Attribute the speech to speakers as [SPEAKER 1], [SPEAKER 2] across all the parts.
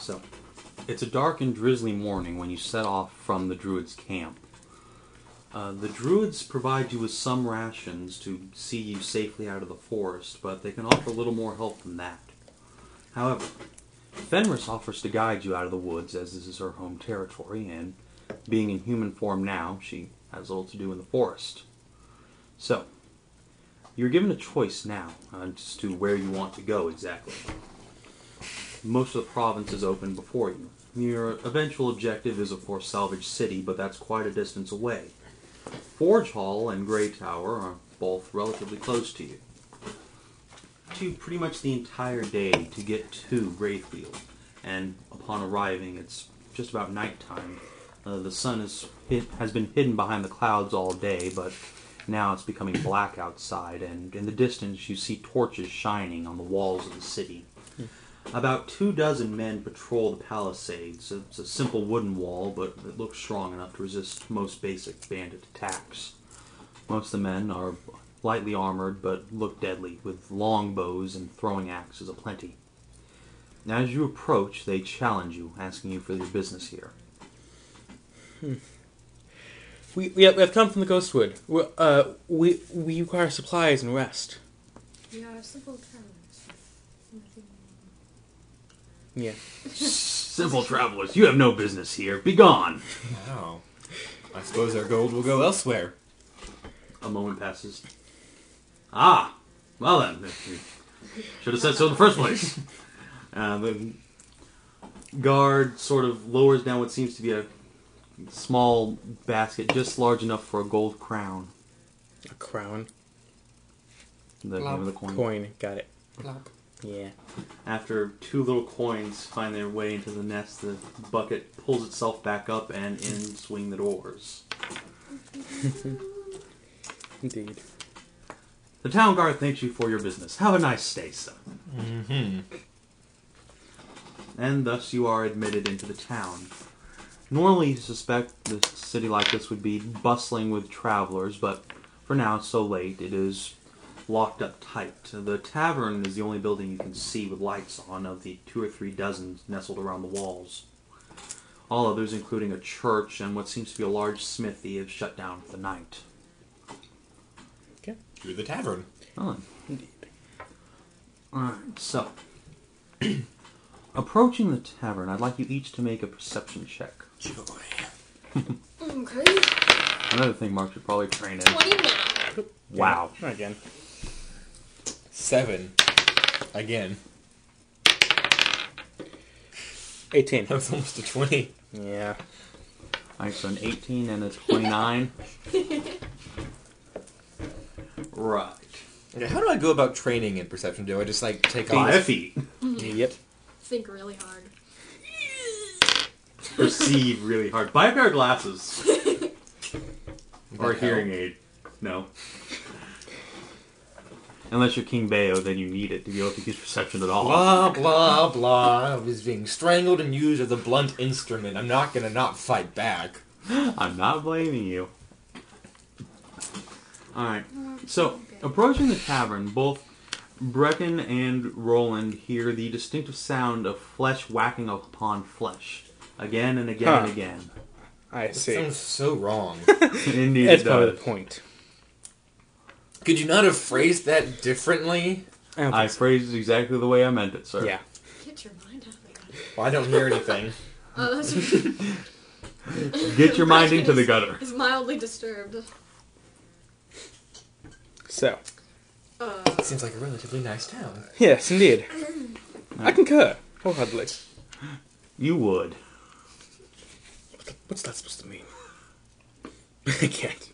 [SPEAKER 1] So, it's a dark and drizzly morning when you set off from the Druid's camp. The Druids provide you with some rations to see you safely out of the forest, but they can offer a little more help than that. However, Fenris offers to guide you out of the woods, as this is her home territory, and being in human form now, she has little to do in the forest. So, you're given a choice now as to where you want to go exactly. Most of the province is open before you. Your eventual objective is, of course, Salvage City, but that's quite a distance away. Forge Hall and Grey Tower are both relatively close to you. To pretty much the entire day to get to Greyfield, and upon arriving, it's just about nighttime. The sun has been hidden behind the clouds all day, but now it's becoming black outside, and in the distance you see torches shining on the walls of the city. About 24 men patrol the palisades. It's a simple wooden wall, but it looks strong enough to resist most basic bandit attacks. Most of the men are lightly armored, but look deadly, with long bows and throwing axes aplenty. As you approach, they challenge you, asking you for your business here.
[SPEAKER 2] We have come from the Ghostwood. We require supplies and rest.
[SPEAKER 3] We are simple travelers.
[SPEAKER 2] Yeah.
[SPEAKER 1] Simple travelers, you have no business here. Begone!
[SPEAKER 4] Wow. I suppose our gold will go elsewhere.
[SPEAKER 1] A moment passes. Ah! Well then, you should have said so in the first place. The guard sort of lowers down what seems to be a small basket, just large enough for a gold crown.
[SPEAKER 2] A crown?
[SPEAKER 1] The name of the coin.
[SPEAKER 2] Coin, got it.
[SPEAKER 4] Plop.
[SPEAKER 2] Yeah.
[SPEAKER 1] After 2 little coins find their way into the nest, the bucket pulls itself back up and in swing the doors.
[SPEAKER 2] Indeed.
[SPEAKER 1] The town guard thanks you for your business. Have a nice stay, sir.
[SPEAKER 4] Mm-hmm.
[SPEAKER 1] And thus you are admitted into the town. Normally you suspect a city like this would be bustling with travelers, but for now it's so late it is locked up tight. The tavern is the only building you can see with lights on of the 2 or 3 dozen nestled around the walls. All others, including a church and what seems to be a large smithy, have shut down for the night.
[SPEAKER 4] Okay. To the tavern.
[SPEAKER 1] Oh, indeed. Alright, so. Approaching the tavern, I'd like you each to make a perception check.
[SPEAKER 4] Joy.
[SPEAKER 3] Okay.
[SPEAKER 1] Another thing Mark should probably train in.
[SPEAKER 3] 29.
[SPEAKER 1] Wow.
[SPEAKER 2] Not again.
[SPEAKER 4] 7. Again.
[SPEAKER 2] 18.
[SPEAKER 4] That was almost a 20.
[SPEAKER 2] Yeah.
[SPEAKER 1] Alright, so an 18 and a 29. Right.
[SPEAKER 4] Okay, how do I go about training in perception? Do I just like take off?
[SPEAKER 1] 5 feet.
[SPEAKER 2] Yep.
[SPEAKER 3] Think really hard.
[SPEAKER 1] Perceive really hard. Buy a pair of glasses. Or a hearing aid. No. Unless you're King Bayo, then you need it to be able to use perception at all.
[SPEAKER 4] Blah, blah, blah. I was being strangled and used as a blunt instrument. I'm not gonna not fight back.
[SPEAKER 1] I'm not blaming you. Alright. So, approaching the tavern, both Brecken and Rowland hear the distinctive sound of flesh whacking upon flesh. Again and again and again.
[SPEAKER 2] I
[SPEAKER 4] It
[SPEAKER 2] see.
[SPEAKER 4] sounds so wrong.
[SPEAKER 1] Indeed
[SPEAKER 2] That's
[SPEAKER 1] it
[SPEAKER 2] probably the
[SPEAKER 1] does.
[SPEAKER 2] point.
[SPEAKER 4] Could you not have phrased that differently?
[SPEAKER 1] I phrased it exactly the way I meant it, sir.
[SPEAKER 2] Yeah.
[SPEAKER 3] Get your mind out of the gutter.
[SPEAKER 4] Well, I don't hear anything.
[SPEAKER 3] Oh, that's
[SPEAKER 1] Get your mind into the gutter.
[SPEAKER 3] Is mildly disturbed.
[SPEAKER 2] So.
[SPEAKER 4] Seems like a relatively nice town.
[SPEAKER 2] Yes, indeed. I concur. Wholeheartedly.
[SPEAKER 1] You would.
[SPEAKER 2] What's that supposed to mean? I can't.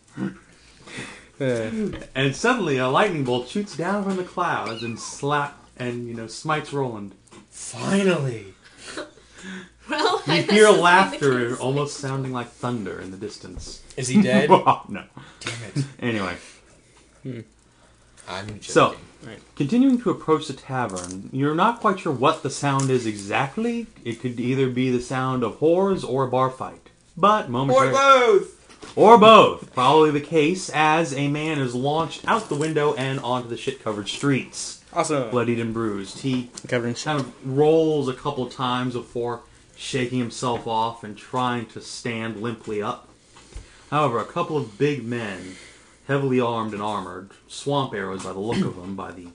[SPEAKER 1] And suddenly a lightning bolt shoots down from the clouds and smites Rowland.
[SPEAKER 4] Finally!
[SPEAKER 3] Well,
[SPEAKER 1] You hear laughter almost sounding like thunder in the distance.
[SPEAKER 4] Is he dead?
[SPEAKER 1] No.
[SPEAKER 4] Damn it.
[SPEAKER 1] Anyway.
[SPEAKER 4] I'm joking.
[SPEAKER 1] So, continuing to approach the tavern, you're not quite sure what the sound is exactly. It could either be the sound of whores or a bar fight. But momentarily...
[SPEAKER 4] Or both!
[SPEAKER 1] Or both. Probably the case as a man is launched out the window and onto the shit-covered streets.
[SPEAKER 2] Awesome.
[SPEAKER 1] bloodied and bruised. He
[SPEAKER 2] Covered in
[SPEAKER 1] kind of rolls a couple of times before shaking himself off and trying to stand limply up. However, a couple of big men, heavily armed and armored, swamp arrows by the look of them, by the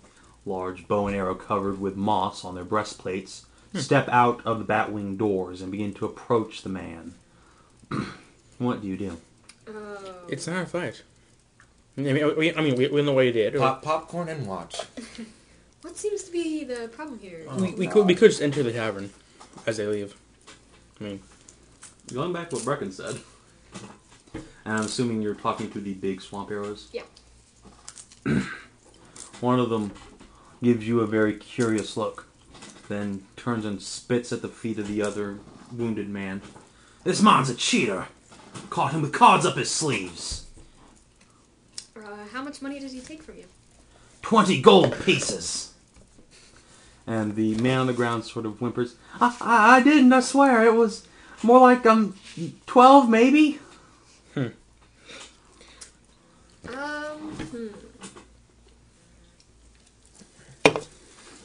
[SPEAKER 1] large bow and arrow covered with moss on their breastplates, step out of the bat-wing doors and begin to approach the man. What do you do?
[SPEAKER 2] It's not a fight. I mean, we know what you did.
[SPEAKER 4] Pop popcorn and watch.
[SPEAKER 3] What seems to be the problem here?
[SPEAKER 2] We could just enter the tavern as they leave. I mean,
[SPEAKER 1] Going back to what Brecken said, and I'm assuming you're talking to the big swamp arrows?
[SPEAKER 3] Yeah.
[SPEAKER 1] One of them gives you a very curious look, then turns and spits at the feet of the other wounded man. This man's a cheater. Caught him with cards up his sleeves.
[SPEAKER 3] How much money did he take from you?
[SPEAKER 1] 20 gold pieces. And the man on the ground sort of whimpers. I didn't, I swear. It was more like 12 maybe.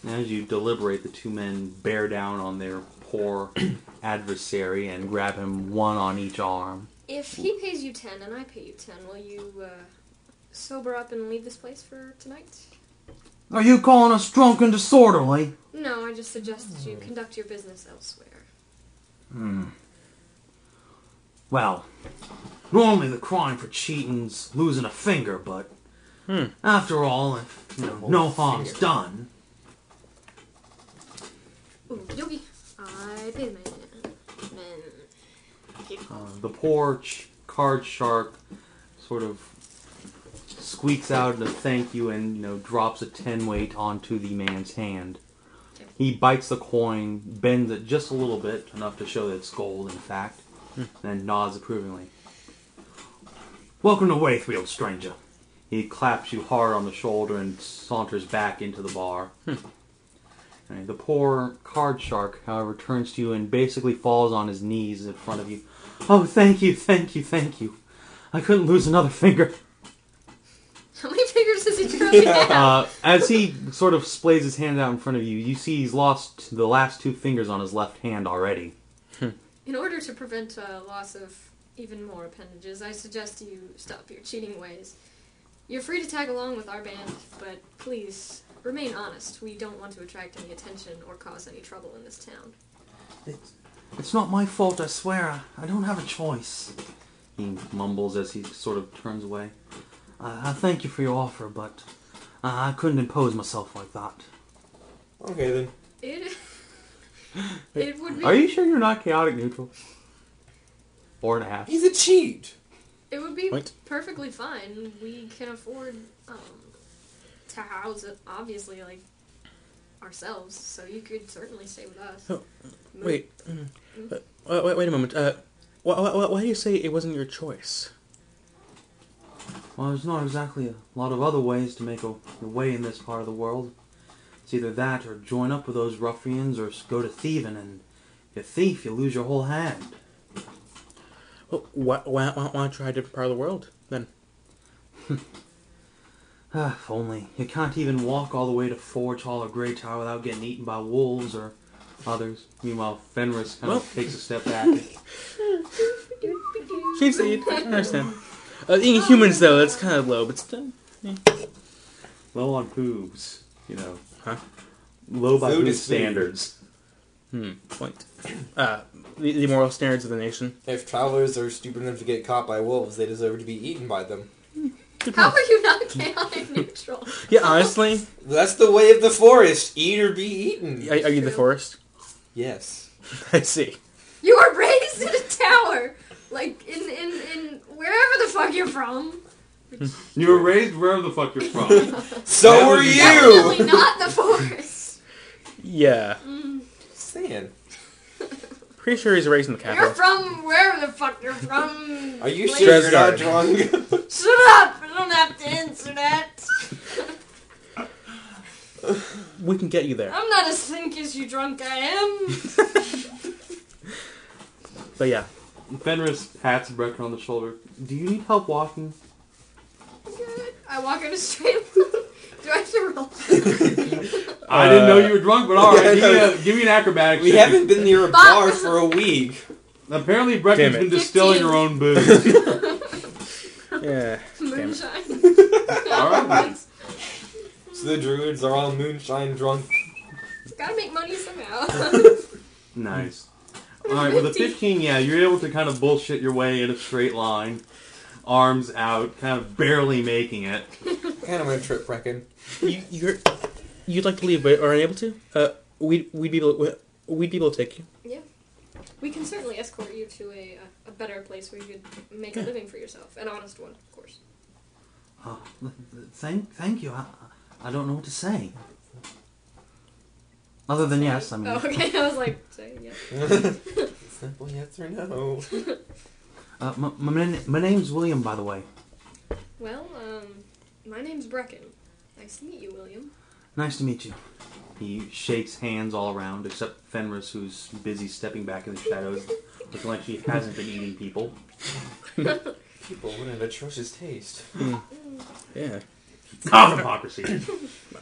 [SPEAKER 1] As you deliberate, the two men bear down on their poor adversary and grab him one on each arm.
[SPEAKER 3] If he pays you 10 and I pay you 10, will you sober up and leave this place for tonight?
[SPEAKER 1] Are you calling us drunk and disorderly?
[SPEAKER 3] No, I just suggest that you conduct your business elsewhere.
[SPEAKER 1] Well, normally the crime for cheating's losing a finger, but after all, if no harm's done.
[SPEAKER 3] Ooh, Yogi, I pay the man.
[SPEAKER 1] The poor card shark sort of squeaks out a thank you and drops a 10 weight onto the man's hand.
[SPEAKER 3] Okay.
[SPEAKER 1] He bites the coin, bends it just a little bit, enough to show that it's gold, in fact, and nods approvingly. Welcome to Waithfield, stranger. He claps you hard on the shoulder and saunters back into the bar. The poor card shark, however, turns to you and basically falls on his knees in front of you. Oh, thank you, thank you, thank you. I couldn't lose another finger.
[SPEAKER 3] How many fingers does he currently have?
[SPEAKER 1] As he sort of splays his hand out in front of you, you see he's lost the last 2 fingers on his left hand already.
[SPEAKER 3] In order to prevent loss of even more appendages, I suggest you stop your cheating ways. You're free to tag along with our band, but please remain honest. We don't want to attract any attention or cause any trouble in this town.
[SPEAKER 1] It's not my fault, I swear. I don't have a choice. He mumbles as he sort of turns away. I thank you for your offer, but I couldn't impose myself like that.
[SPEAKER 4] Okay, then.
[SPEAKER 3] It would be...
[SPEAKER 1] Are you sure you're not chaotic neutral? 4.5.
[SPEAKER 4] He's a cheat.
[SPEAKER 3] It would be
[SPEAKER 2] What?
[SPEAKER 3] perfectly fine. We can afford to house it, obviously, ourselves, so you could certainly stay with us.
[SPEAKER 2] Oh, wait. Wait a moment. Why do you say it wasn't your choice?
[SPEAKER 1] Well, there's not exactly a lot of other ways to make a way in this part of the world. It's either that or join up with those ruffians or go to thieving, and if you're a thief, you lose your whole hand.
[SPEAKER 2] Well, why try a different part of the world, then?
[SPEAKER 1] If only. You can't even walk all the way to Forge Hall or Grey Tower without getting eaten by wolves or others. Meanwhile, Fenris kind of takes a step back.
[SPEAKER 2] She's I understand. Eating humans, though, that's kind of low, but still.
[SPEAKER 1] Low on hooves,
[SPEAKER 2] Huh?
[SPEAKER 1] Low by
[SPEAKER 4] Food
[SPEAKER 1] hoof
[SPEAKER 4] is food.
[SPEAKER 1] standards.
[SPEAKER 2] Point. The moral standards of the nation.
[SPEAKER 4] If travelers are stupid enough to get caught by wolves, they deserve to be eaten by them.
[SPEAKER 3] How are you not chaotic neutral?
[SPEAKER 2] Yeah, honestly.
[SPEAKER 4] That's the way of the forest. Eat or be eaten.
[SPEAKER 2] Are you the forest?
[SPEAKER 4] Yes.
[SPEAKER 2] I see.
[SPEAKER 3] You were raised in a tower, in wherever the fuck you're from.
[SPEAKER 1] You were raised wherever the fuck you're from.
[SPEAKER 4] So were you!
[SPEAKER 3] Definitely not the forest.
[SPEAKER 2] Yeah.
[SPEAKER 4] Saying.
[SPEAKER 2] Pretty sure he's raised in the
[SPEAKER 3] You're
[SPEAKER 2] capital.
[SPEAKER 3] from wherever the fuck you're from.
[SPEAKER 4] Are you
[SPEAKER 3] Like-
[SPEAKER 4] sure you're not
[SPEAKER 2] Dresgard.
[SPEAKER 4] drunk?
[SPEAKER 3] Shut up! I don't have to answer that.
[SPEAKER 2] We can get you there.
[SPEAKER 3] I'm not as think as you drunk I am.
[SPEAKER 2] But yeah.
[SPEAKER 1] Fenris pats Brecken on the shoulder. Do you need help walking?
[SPEAKER 3] Good. I walk in a straight line. Do I have to roll?
[SPEAKER 1] I didn't know you were drunk, but alright, give me an acrobatics
[SPEAKER 4] We
[SPEAKER 1] check.
[SPEAKER 4] haven't been near a bar for a week.
[SPEAKER 1] Apparently Brecken's been
[SPEAKER 3] 15.
[SPEAKER 1] distilling her own booze.
[SPEAKER 2] Yeah.
[SPEAKER 3] Moonshine.
[SPEAKER 1] Alright.
[SPEAKER 4] So the druids are all moonshine drunk.
[SPEAKER 3] Gotta make money somehow.
[SPEAKER 1] Nice. Alright, with a 15, yeah, you're able to kind of bullshit your way in a straight line. Arms out, kind of barely making it.
[SPEAKER 4] Kind of a trip, Brecken.
[SPEAKER 2] You'd like to leave, but are unable to? We'd be able to take you.
[SPEAKER 3] Yeah. We can certainly escort you to a better place where you could make a living for yourself. An honest one, of course.
[SPEAKER 1] Thank you. I don't know what to say. Other than yes, I mean.
[SPEAKER 3] Oh, okay. I was like, say yes.
[SPEAKER 4] Simple yes or no.
[SPEAKER 1] My name's William, by the way.
[SPEAKER 3] Well, my name's Brecken. Nice to meet you, William.
[SPEAKER 1] Nice to meet you. He shakes hands all around, except Fenris, who's busy stepping back in the shadows, looking like she hasn't been eating people.
[SPEAKER 4] People, what an atrocious taste.
[SPEAKER 2] Yeah.
[SPEAKER 1] Ah, hypocrisy.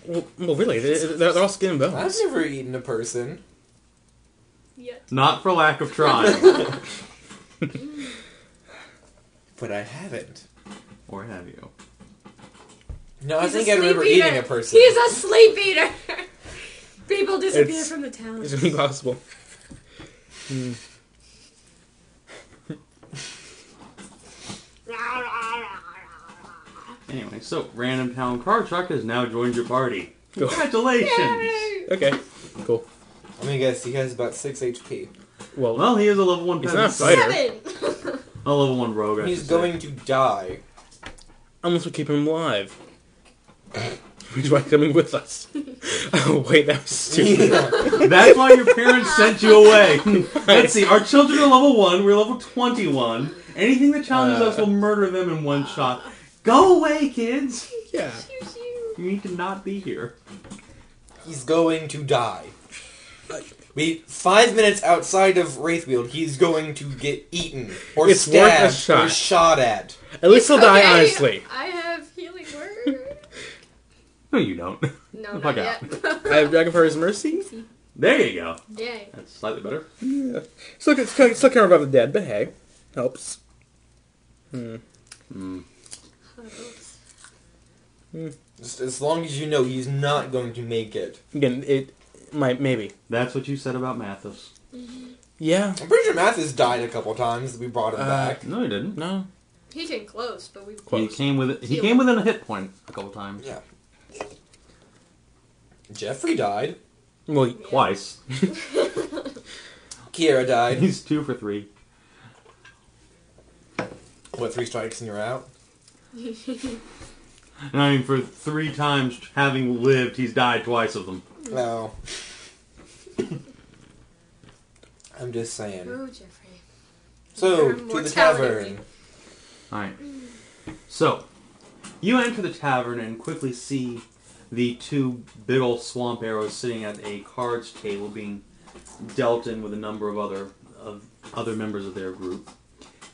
[SPEAKER 2] Well, really, they're all skin and bones.
[SPEAKER 4] I've never eaten a person.
[SPEAKER 3] Yet.
[SPEAKER 1] Not for lack of trying.
[SPEAKER 4] But I haven't.
[SPEAKER 1] Or have you?
[SPEAKER 4] No, I
[SPEAKER 3] He's
[SPEAKER 4] think
[SPEAKER 3] a
[SPEAKER 4] I remember
[SPEAKER 3] sleep eater.
[SPEAKER 4] eating a person.
[SPEAKER 3] He's a sleep eater! People disappear
[SPEAKER 2] It's-
[SPEAKER 3] from the town.
[SPEAKER 2] It's impossible.
[SPEAKER 1] Anyway, so Random Town Car Truck has now joined your party.
[SPEAKER 2] Cool.
[SPEAKER 1] Congratulations!
[SPEAKER 3] Yay!
[SPEAKER 2] Okay, cool.
[SPEAKER 4] Let me guess, he has about 6 HP.
[SPEAKER 1] Well, he is a level 1
[SPEAKER 2] He's
[SPEAKER 1] peasant.
[SPEAKER 2] not a fighter.
[SPEAKER 3] 7!
[SPEAKER 1] A level 1 rogue, I
[SPEAKER 4] He's
[SPEAKER 1] should
[SPEAKER 4] going to die.
[SPEAKER 2] Unless we keep him alive. Which why coming with us? Oh wait, that was stupid.
[SPEAKER 1] say. That's why your parents sent you away. Let's see, our children are level 1, we're level 21. Anything that challenges us will murder them in one shot. Go away, kids!
[SPEAKER 2] Yeah.
[SPEAKER 1] You need to not be here.
[SPEAKER 4] He's going to die. 5 minutes outside of Wraithfield, he's going to get eaten, or
[SPEAKER 2] It's worth a
[SPEAKER 4] stabbed, or
[SPEAKER 2] shot.
[SPEAKER 4] shot at.
[SPEAKER 2] At least he'll die
[SPEAKER 3] Okay,
[SPEAKER 2] honestly.
[SPEAKER 3] I have healing word.
[SPEAKER 1] No, you don't.
[SPEAKER 3] No,
[SPEAKER 1] Fuck
[SPEAKER 3] not
[SPEAKER 1] out.
[SPEAKER 3] yet.
[SPEAKER 2] I have Dragon for his mercy.
[SPEAKER 1] There you go.
[SPEAKER 3] Yay.
[SPEAKER 1] That's slightly better.
[SPEAKER 2] Yeah. Still care about the dead, but hey, helps.
[SPEAKER 4] Just as long as you know he's not going to make it.
[SPEAKER 2] Again, it might maybe.
[SPEAKER 1] That's what you said about Mathis.
[SPEAKER 2] Yeah.
[SPEAKER 4] I'm pretty sure Mathis died a couple times. We brought him back.
[SPEAKER 1] No, he didn't.
[SPEAKER 2] No.
[SPEAKER 3] He came close, but we...
[SPEAKER 1] He
[SPEAKER 2] Close.
[SPEAKER 1] came within a hit point a couple times.
[SPEAKER 4] Yeah. Jeffrey died.
[SPEAKER 2] Well,
[SPEAKER 1] Twice.
[SPEAKER 4] Kiera died.
[SPEAKER 1] He's 2 for 3.
[SPEAKER 4] What, 3 strikes and you're out?
[SPEAKER 1] And I mean, for 3 times having lived, he's died twice of them.
[SPEAKER 4] No. I'm just saying.
[SPEAKER 3] Oh, Jeffrey.
[SPEAKER 4] So,
[SPEAKER 3] Your
[SPEAKER 4] to the
[SPEAKER 3] mortality
[SPEAKER 4] tavern.
[SPEAKER 3] rate.
[SPEAKER 1] Alright. So, you enter the tavern and quickly see the 2 big old swamp arrows sitting at a cards table being dealt in with a number of other members of their group.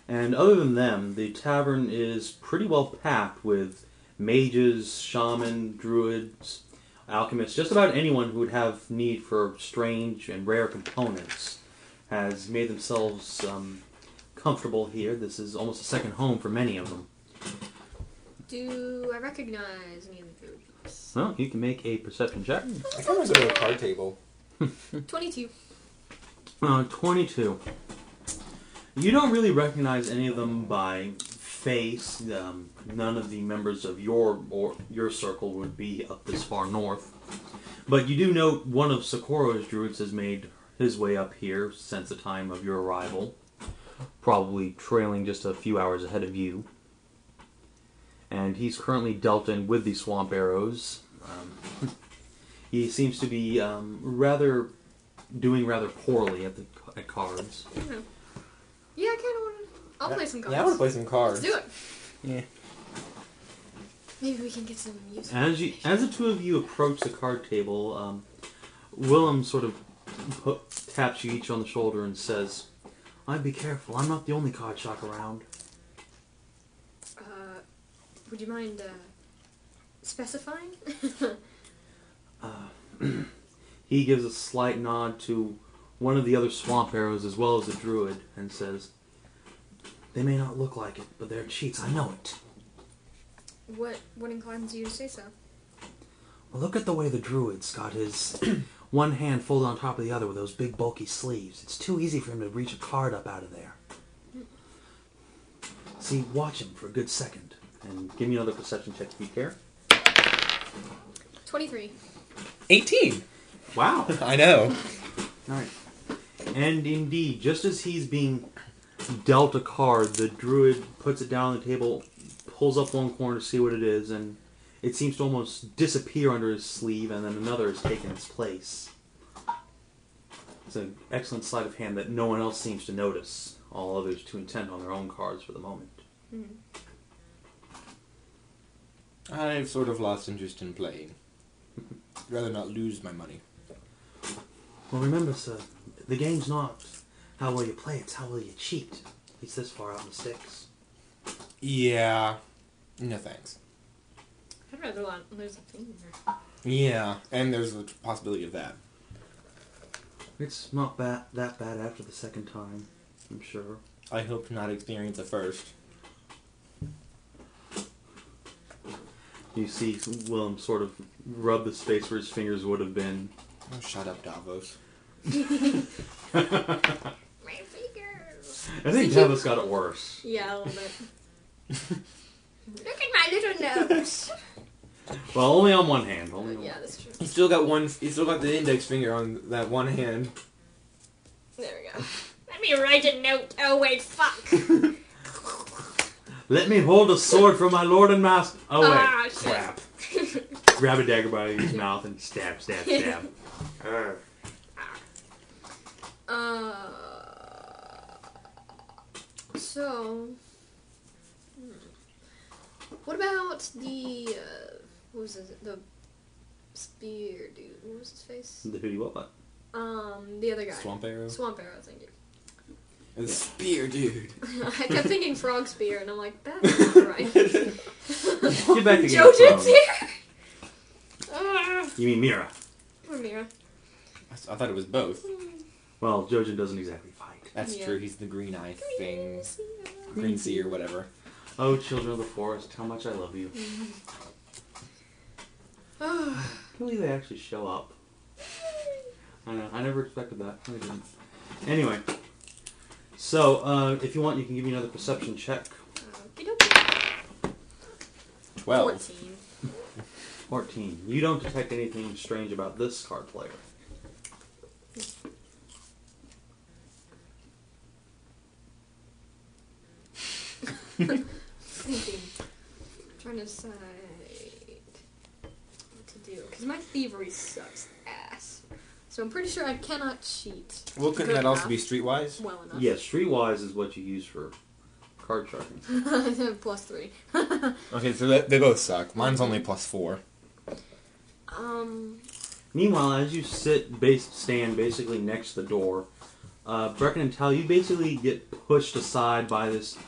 [SPEAKER 1] And other than them, the tavern is pretty well packed with mages, shaman, druids, alchemists, just about anyone who would have need for strange and rare components has made themselves comfortable here. This is almost a second home for many of them.
[SPEAKER 3] Do I recognize any of the groups?
[SPEAKER 1] Well, you can make a perception check.
[SPEAKER 4] I can't remember a card table.
[SPEAKER 3] 22.
[SPEAKER 1] 22. You don't really recognize any of them by face. None of the members of your circle would be up this far north. But you do note one of Socorro's druids has made his way up here since the time of your arrival. Probably trailing just a few hours ahead of you. And he's currently dealt in with the swamp arrows. He seems to be doing rather poorly at cards.
[SPEAKER 3] Yeah, I kind of want to... I'll play some cards.
[SPEAKER 4] Yeah, I want to play some cards.
[SPEAKER 3] Let's do it.
[SPEAKER 2] yeah.
[SPEAKER 3] Maybe we can get some music.
[SPEAKER 1] As the 2 of you approach the card table, Willem sort of taps you each on the shoulder and says, "I'd be careful. I'm not the only card shark around."
[SPEAKER 3] Would you mind specifying?
[SPEAKER 1] He gives a slight nod to one of the other swamp arrows as well as the druid and says, "They may not look like it, but they're cheats. I know it."
[SPEAKER 3] What inclines you to say so?
[SPEAKER 1] Well, look at the way the druid's got his one hand folded on top of the other with those big bulky sleeves. It's too easy for him to reach a card up out of there. See, watch him for a good second. And give me another perception check if you care.
[SPEAKER 3] 23.
[SPEAKER 4] 18.
[SPEAKER 1] Wow.
[SPEAKER 4] I know.
[SPEAKER 1] Alright. And indeed, just as he's being dealt a card, the druid puts it down on the table, pulls up one corner to see what it is, and it seems to almost disappear under his sleeve, and then another has taken its place. It's an excellent sleight of hand that no one else seems to notice, all others too intent on their own cards for the moment.
[SPEAKER 3] Mm-hmm.
[SPEAKER 4] I've sort of lost interest in playing. I'd rather not lose my money.
[SPEAKER 1] Well, remember, sir, the game's not how well you play, it's how well you cheat. At least this far out in the sticks.
[SPEAKER 4] Yeah. No thanks.
[SPEAKER 3] I'd rather lose a finger.
[SPEAKER 4] Yeah, and there's the possibility of that.
[SPEAKER 1] It's not that bad after the second time, I'm sure.
[SPEAKER 4] I hope to not experience a first.
[SPEAKER 1] You see Willem sort of rub the space where his fingers would have been.
[SPEAKER 4] Oh, shut up, Davos.
[SPEAKER 3] My fingers!
[SPEAKER 1] I think Davos got it worse.
[SPEAKER 3] Yeah, a little bit. Look at my little nose!
[SPEAKER 1] Well, only on one hand. Only on
[SPEAKER 3] Yeah, that's true.
[SPEAKER 4] He's still got the index finger on that one hand.
[SPEAKER 3] There we go. Let me write a note. Oh, wait, fuck.
[SPEAKER 1] Let me hold a sword for my lord and master. Oh, wait.
[SPEAKER 3] Ah, shit.
[SPEAKER 1] Crap. Grab a dagger by his mouth and stab, stab, stab.
[SPEAKER 3] So... What about the... what was it? The spear dude. What was his face?
[SPEAKER 1] The hoodie what?
[SPEAKER 3] The other guy.
[SPEAKER 4] Swamp arrow?
[SPEAKER 3] Swamp arrow, thank you.
[SPEAKER 4] The spear, dude.
[SPEAKER 3] I kept thinking frog spear, and I'm like, that's not right.
[SPEAKER 1] Get back to Game of
[SPEAKER 3] Jojen's
[SPEAKER 1] Thrones.
[SPEAKER 3] here!
[SPEAKER 1] You mean Mira?
[SPEAKER 3] Poor Mira.
[SPEAKER 4] I thought it was both.
[SPEAKER 1] Well, Jojen doesn't exactly fight.
[SPEAKER 4] That's
[SPEAKER 3] Yeah.
[SPEAKER 4] true, he's the green eye thing. Green sea or whatever.
[SPEAKER 1] Oh, children of the forest, how much I love you. I can't believe they actually show up. I know, I never expected that. I didn't. Anyway, so if you want, you can give me another perception check.
[SPEAKER 4] 12.
[SPEAKER 3] 14.
[SPEAKER 1] 14. You don't detect anything strange about this card player.
[SPEAKER 3] Thinking. Trying to decide what to do. Because my thievery sucks ass. So I'm pretty sure I cannot cheat.
[SPEAKER 4] Well, couldn't
[SPEAKER 3] Good
[SPEAKER 4] that also
[SPEAKER 3] enough.
[SPEAKER 4] be streetwise?
[SPEAKER 3] Well enough.
[SPEAKER 1] Yes, Streetwise is what you use for card sharpening.
[SPEAKER 3] +3.
[SPEAKER 4] Okay, so they both suck. Mine's only +4.
[SPEAKER 1] Meanwhile, as you stand basically next to the door, Brecken and Tal, you basically get pushed aside by this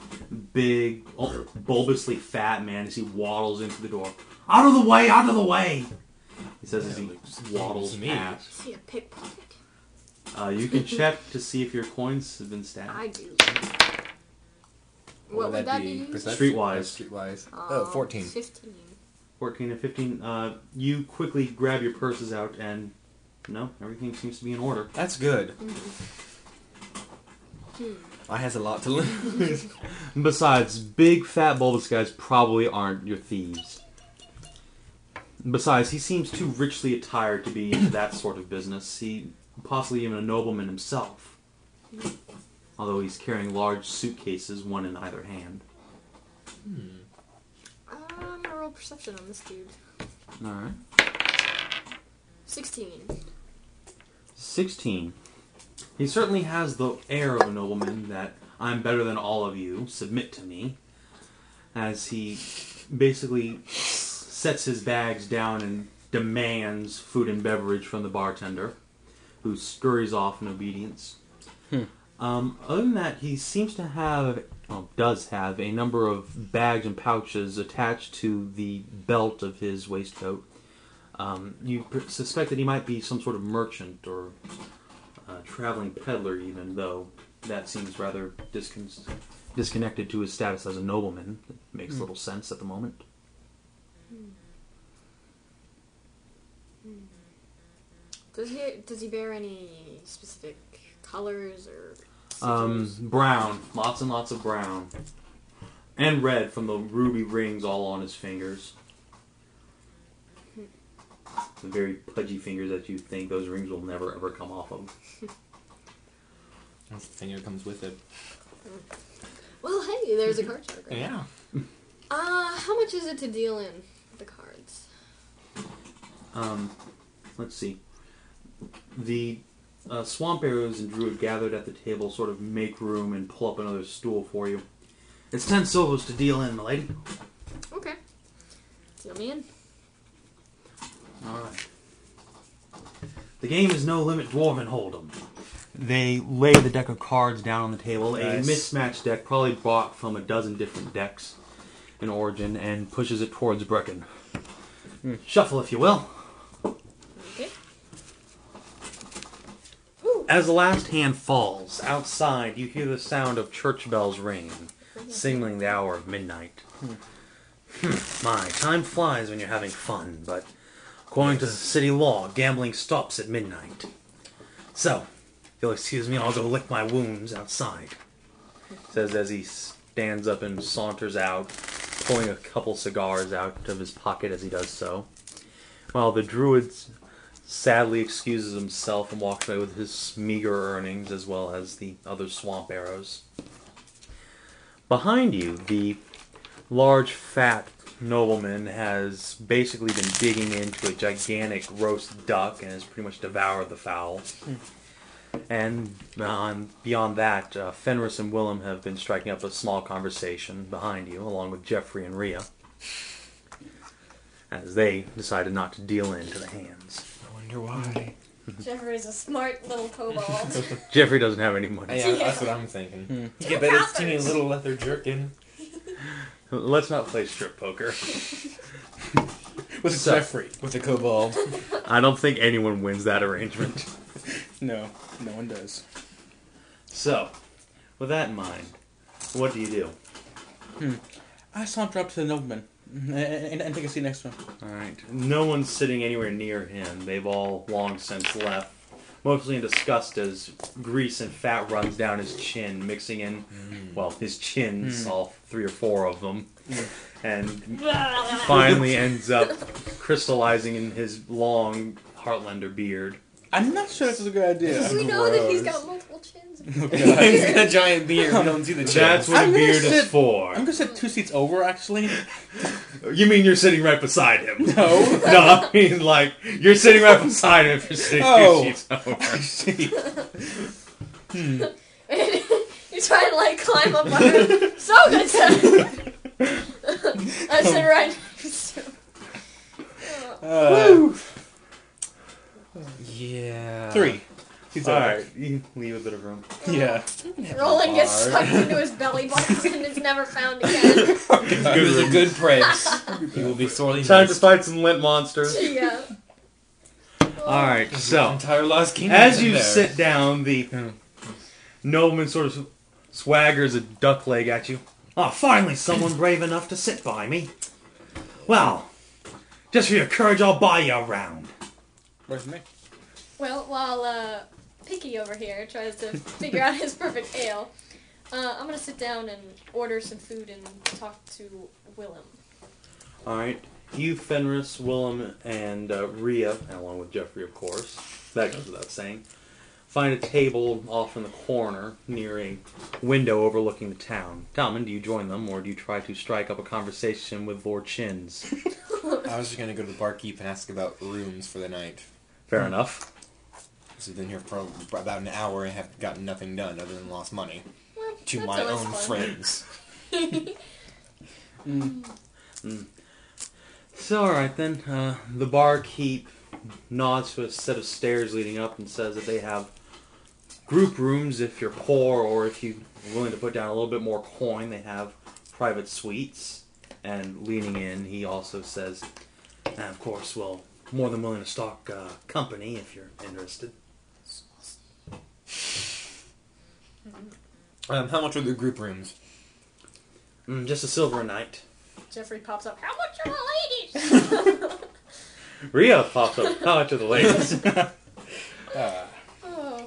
[SPEAKER 1] big, bulbously fat man as he waddles into the door. Out of the way! Out of the way! He says as he waddles past.
[SPEAKER 3] See a pickpocket?
[SPEAKER 1] You can check to see if your coins have been stacked.
[SPEAKER 3] I do.
[SPEAKER 4] What would that be?
[SPEAKER 1] Streetwise.
[SPEAKER 4] Streetwise. Oh, 14.
[SPEAKER 3] 15.
[SPEAKER 1] 14 and 15. You quickly grab your purses out and... No, everything seems to be in order.
[SPEAKER 4] That's good. I has a lot to lose.
[SPEAKER 1] Besides, big, fat, bulbous guys probably aren't your thieves. Besides, he seems too richly attired to be into that sort of business. He possibly even a nobleman himself. Although he's carrying large suitcases, one in either hand.
[SPEAKER 3] I'm gonna roll perception on this dude.
[SPEAKER 1] Alright.
[SPEAKER 3] 16.
[SPEAKER 1] 16. He certainly has the air of a nobleman that I'm better than all of you, submit to me. As he basically sets his bags down and demands food and beverage from the bartender, who scurries off in obedience. Other than that, he seems to have, well, does have a number of bags and pouches attached to the belt of his waistcoat. You suspect that he might be some sort of merchant or traveling peddler, even though that seems rather disconnected to his status as a nobleman. It makes little sense at the moment.
[SPEAKER 3] Does he bear any specific colors or sigils?
[SPEAKER 1] Brown. Lots and lots of brown. And red from the ruby rings all on his fingers. The very pudgy fingers that you think those rings will never ever come off of.
[SPEAKER 4] That's the thing that comes with it.
[SPEAKER 3] Well, hey, there's a card shark. Right?
[SPEAKER 4] Yeah.
[SPEAKER 3] How much is it to deal in the cards?
[SPEAKER 1] Let's see. The swamp arrows and druid gathered at the table sort of make room and pull up another stool for you. It's 10 silvers to deal in, my lady.
[SPEAKER 3] Okay. Deal me in.
[SPEAKER 1] Alright. The game is no limit dwarven hold'em. They lay the deck of cards down on the table,
[SPEAKER 2] Nice.
[SPEAKER 1] a mismatched deck, probably bought from a dozen different decks in origin, and pushes it towards Brecken. Shuffle, if you will.
[SPEAKER 3] Okay.
[SPEAKER 1] As the last hand falls, outside you hear the sound of church bells ring, signaling the hour of midnight. My, time flies when you're having fun, but according to city law, gambling stops at midnight. So, if you'll excuse me, I'll go lick my wounds outside. Says as he stands up and saunters out, pulling a couple cigars out of his pocket as he does so. While the druid sadly excuses himself and walks away with his meager earnings as well as the other swamp arrows. Behind you, the large, fat nobleman has basically been digging into a gigantic roast duck and has pretty much devoured the fowl. And beyond that, Fenris and Willem have been striking up a small conversation behind you, along with Jeffrey and Rhea, as they decided not to deal into the hands.
[SPEAKER 4] I wonder why.
[SPEAKER 3] Jeffrey's a smart little kobold.
[SPEAKER 1] Jeffrey doesn't have any money.
[SPEAKER 4] Yeah, that's what I'm thinking. You get better teeny little leather jerkin.
[SPEAKER 1] Let's not play strip poker.
[SPEAKER 2] With Jeffrey.
[SPEAKER 4] With a kobold.
[SPEAKER 1] I don't think anyone wins that arrangement.
[SPEAKER 2] No, no one does.
[SPEAKER 1] So, with that in mind, what do you do?
[SPEAKER 2] I saunter up to the nobleman and take a seat next to him.
[SPEAKER 1] Alright. No one's sitting anywhere near him. They've all long since left. Mostly in disgust as grease and fat runs down his chin, mixing in, well, his chins, all 3 or 4 of them. And finally ends up crystallizing in his long Heartlander beard.
[SPEAKER 2] I'm not sure this is a good idea.
[SPEAKER 3] We know that he's got multiple chins.
[SPEAKER 4] He's got a giant beard. We don't see the chin.
[SPEAKER 1] That's what a beard is for.
[SPEAKER 2] I'm going to sit 2 seats over, actually.
[SPEAKER 1] You mean you're sitting right beside him?
[SPEAKER 2] No.
[SPEAKER 1] No, I mean, like, you're sitting right beside him if you're sitting 2 seats over.
[SPEAKER 2] I see.
[SPEAKER 3] You're trying to, like, climb up on her. So good, sir. I sit right next to him.
[SPEAKER 2] Woo!
[SPEAKER 4] Yeah.
[SPEAKER 2] 3. He's
[SPEAKER 1] Alright, you leave a bit of room.
[SPEAKER 2] Yeah.
[SPEAKER 3] Rowland gets sucked into his belly button and is never found again.
[SPEAKER 4] It was a good price. He will be sorely
[SPEAKER 1] Time to
[SPEAKER 4] missed.
[SPEAKER 1] fight some lint monsters.
[SPEAKER 3] Yeah.
[SPEAKER 1] Alright,
[SPEAKER 4] The
[SPEAKER 1] so,
[SPEAKER 4] entire Lost Kingdom
[SPEAKER 1] as
[SPEAKER 4] is in
[SPEAKER 1] you
[SPEAKER 4] there.
[SPEAKER 1] sit down, the nobleman sort of swaggers a duck leg at you. Ah, finally someone brave enough to sit by me. Well, just for your courage, I'll buy you a round.
[SPEAKER 2] Where's me?
[SPEAKER 3] Well, while Picky over here tries to figure out his perfect ale, I'm gonna sit down and order some food and talk to Willem.
[SPEAKER 1] Alright, you, Fenris, Willem, and Rhea, along with Jeffrey, of course, that goes without saying, find a table off in the corner near a window overlooking the town. Talmen, do you join them, or do you try to strike up a conversation with Lord Chins?
[SPEAKER 4] I was just going to go to the barkeep and ask about rooms for the night.
[SPEAKER 1] Fair enough.
[SPEAKER 4] So I've been here for about an hour and have gotten nothing done other than lost money.
[SPEAKER 3] Well,
[SPEAKER 4] To
[SPEAKER 3] that's
[SPEAKER 4] my
[SPEAKER 3] always
[SPEAKER 4] own
[SPEAKER 3] fun.
[SPEAKER 4] friends.
[SPEAKER 1] So, alright then, the barkeep nods to a set of stairs leading up and says that they have group rooms if you're poor, or if you're willing to put down a little bit more coin, they have private suites. And leaning in, he also says, and of course, we'll more than willing to stock company if you're interested.
[SPEAKER 4] How much are the group rooms?
[SPEAKER 1] Just a silver a night.
[SPEAKER 3] Jeffrey pops up. How much are the ladies?
[SPEAKER 1] Rhea pops up. How much are the ladies?
[SPEAKER 3] Oh.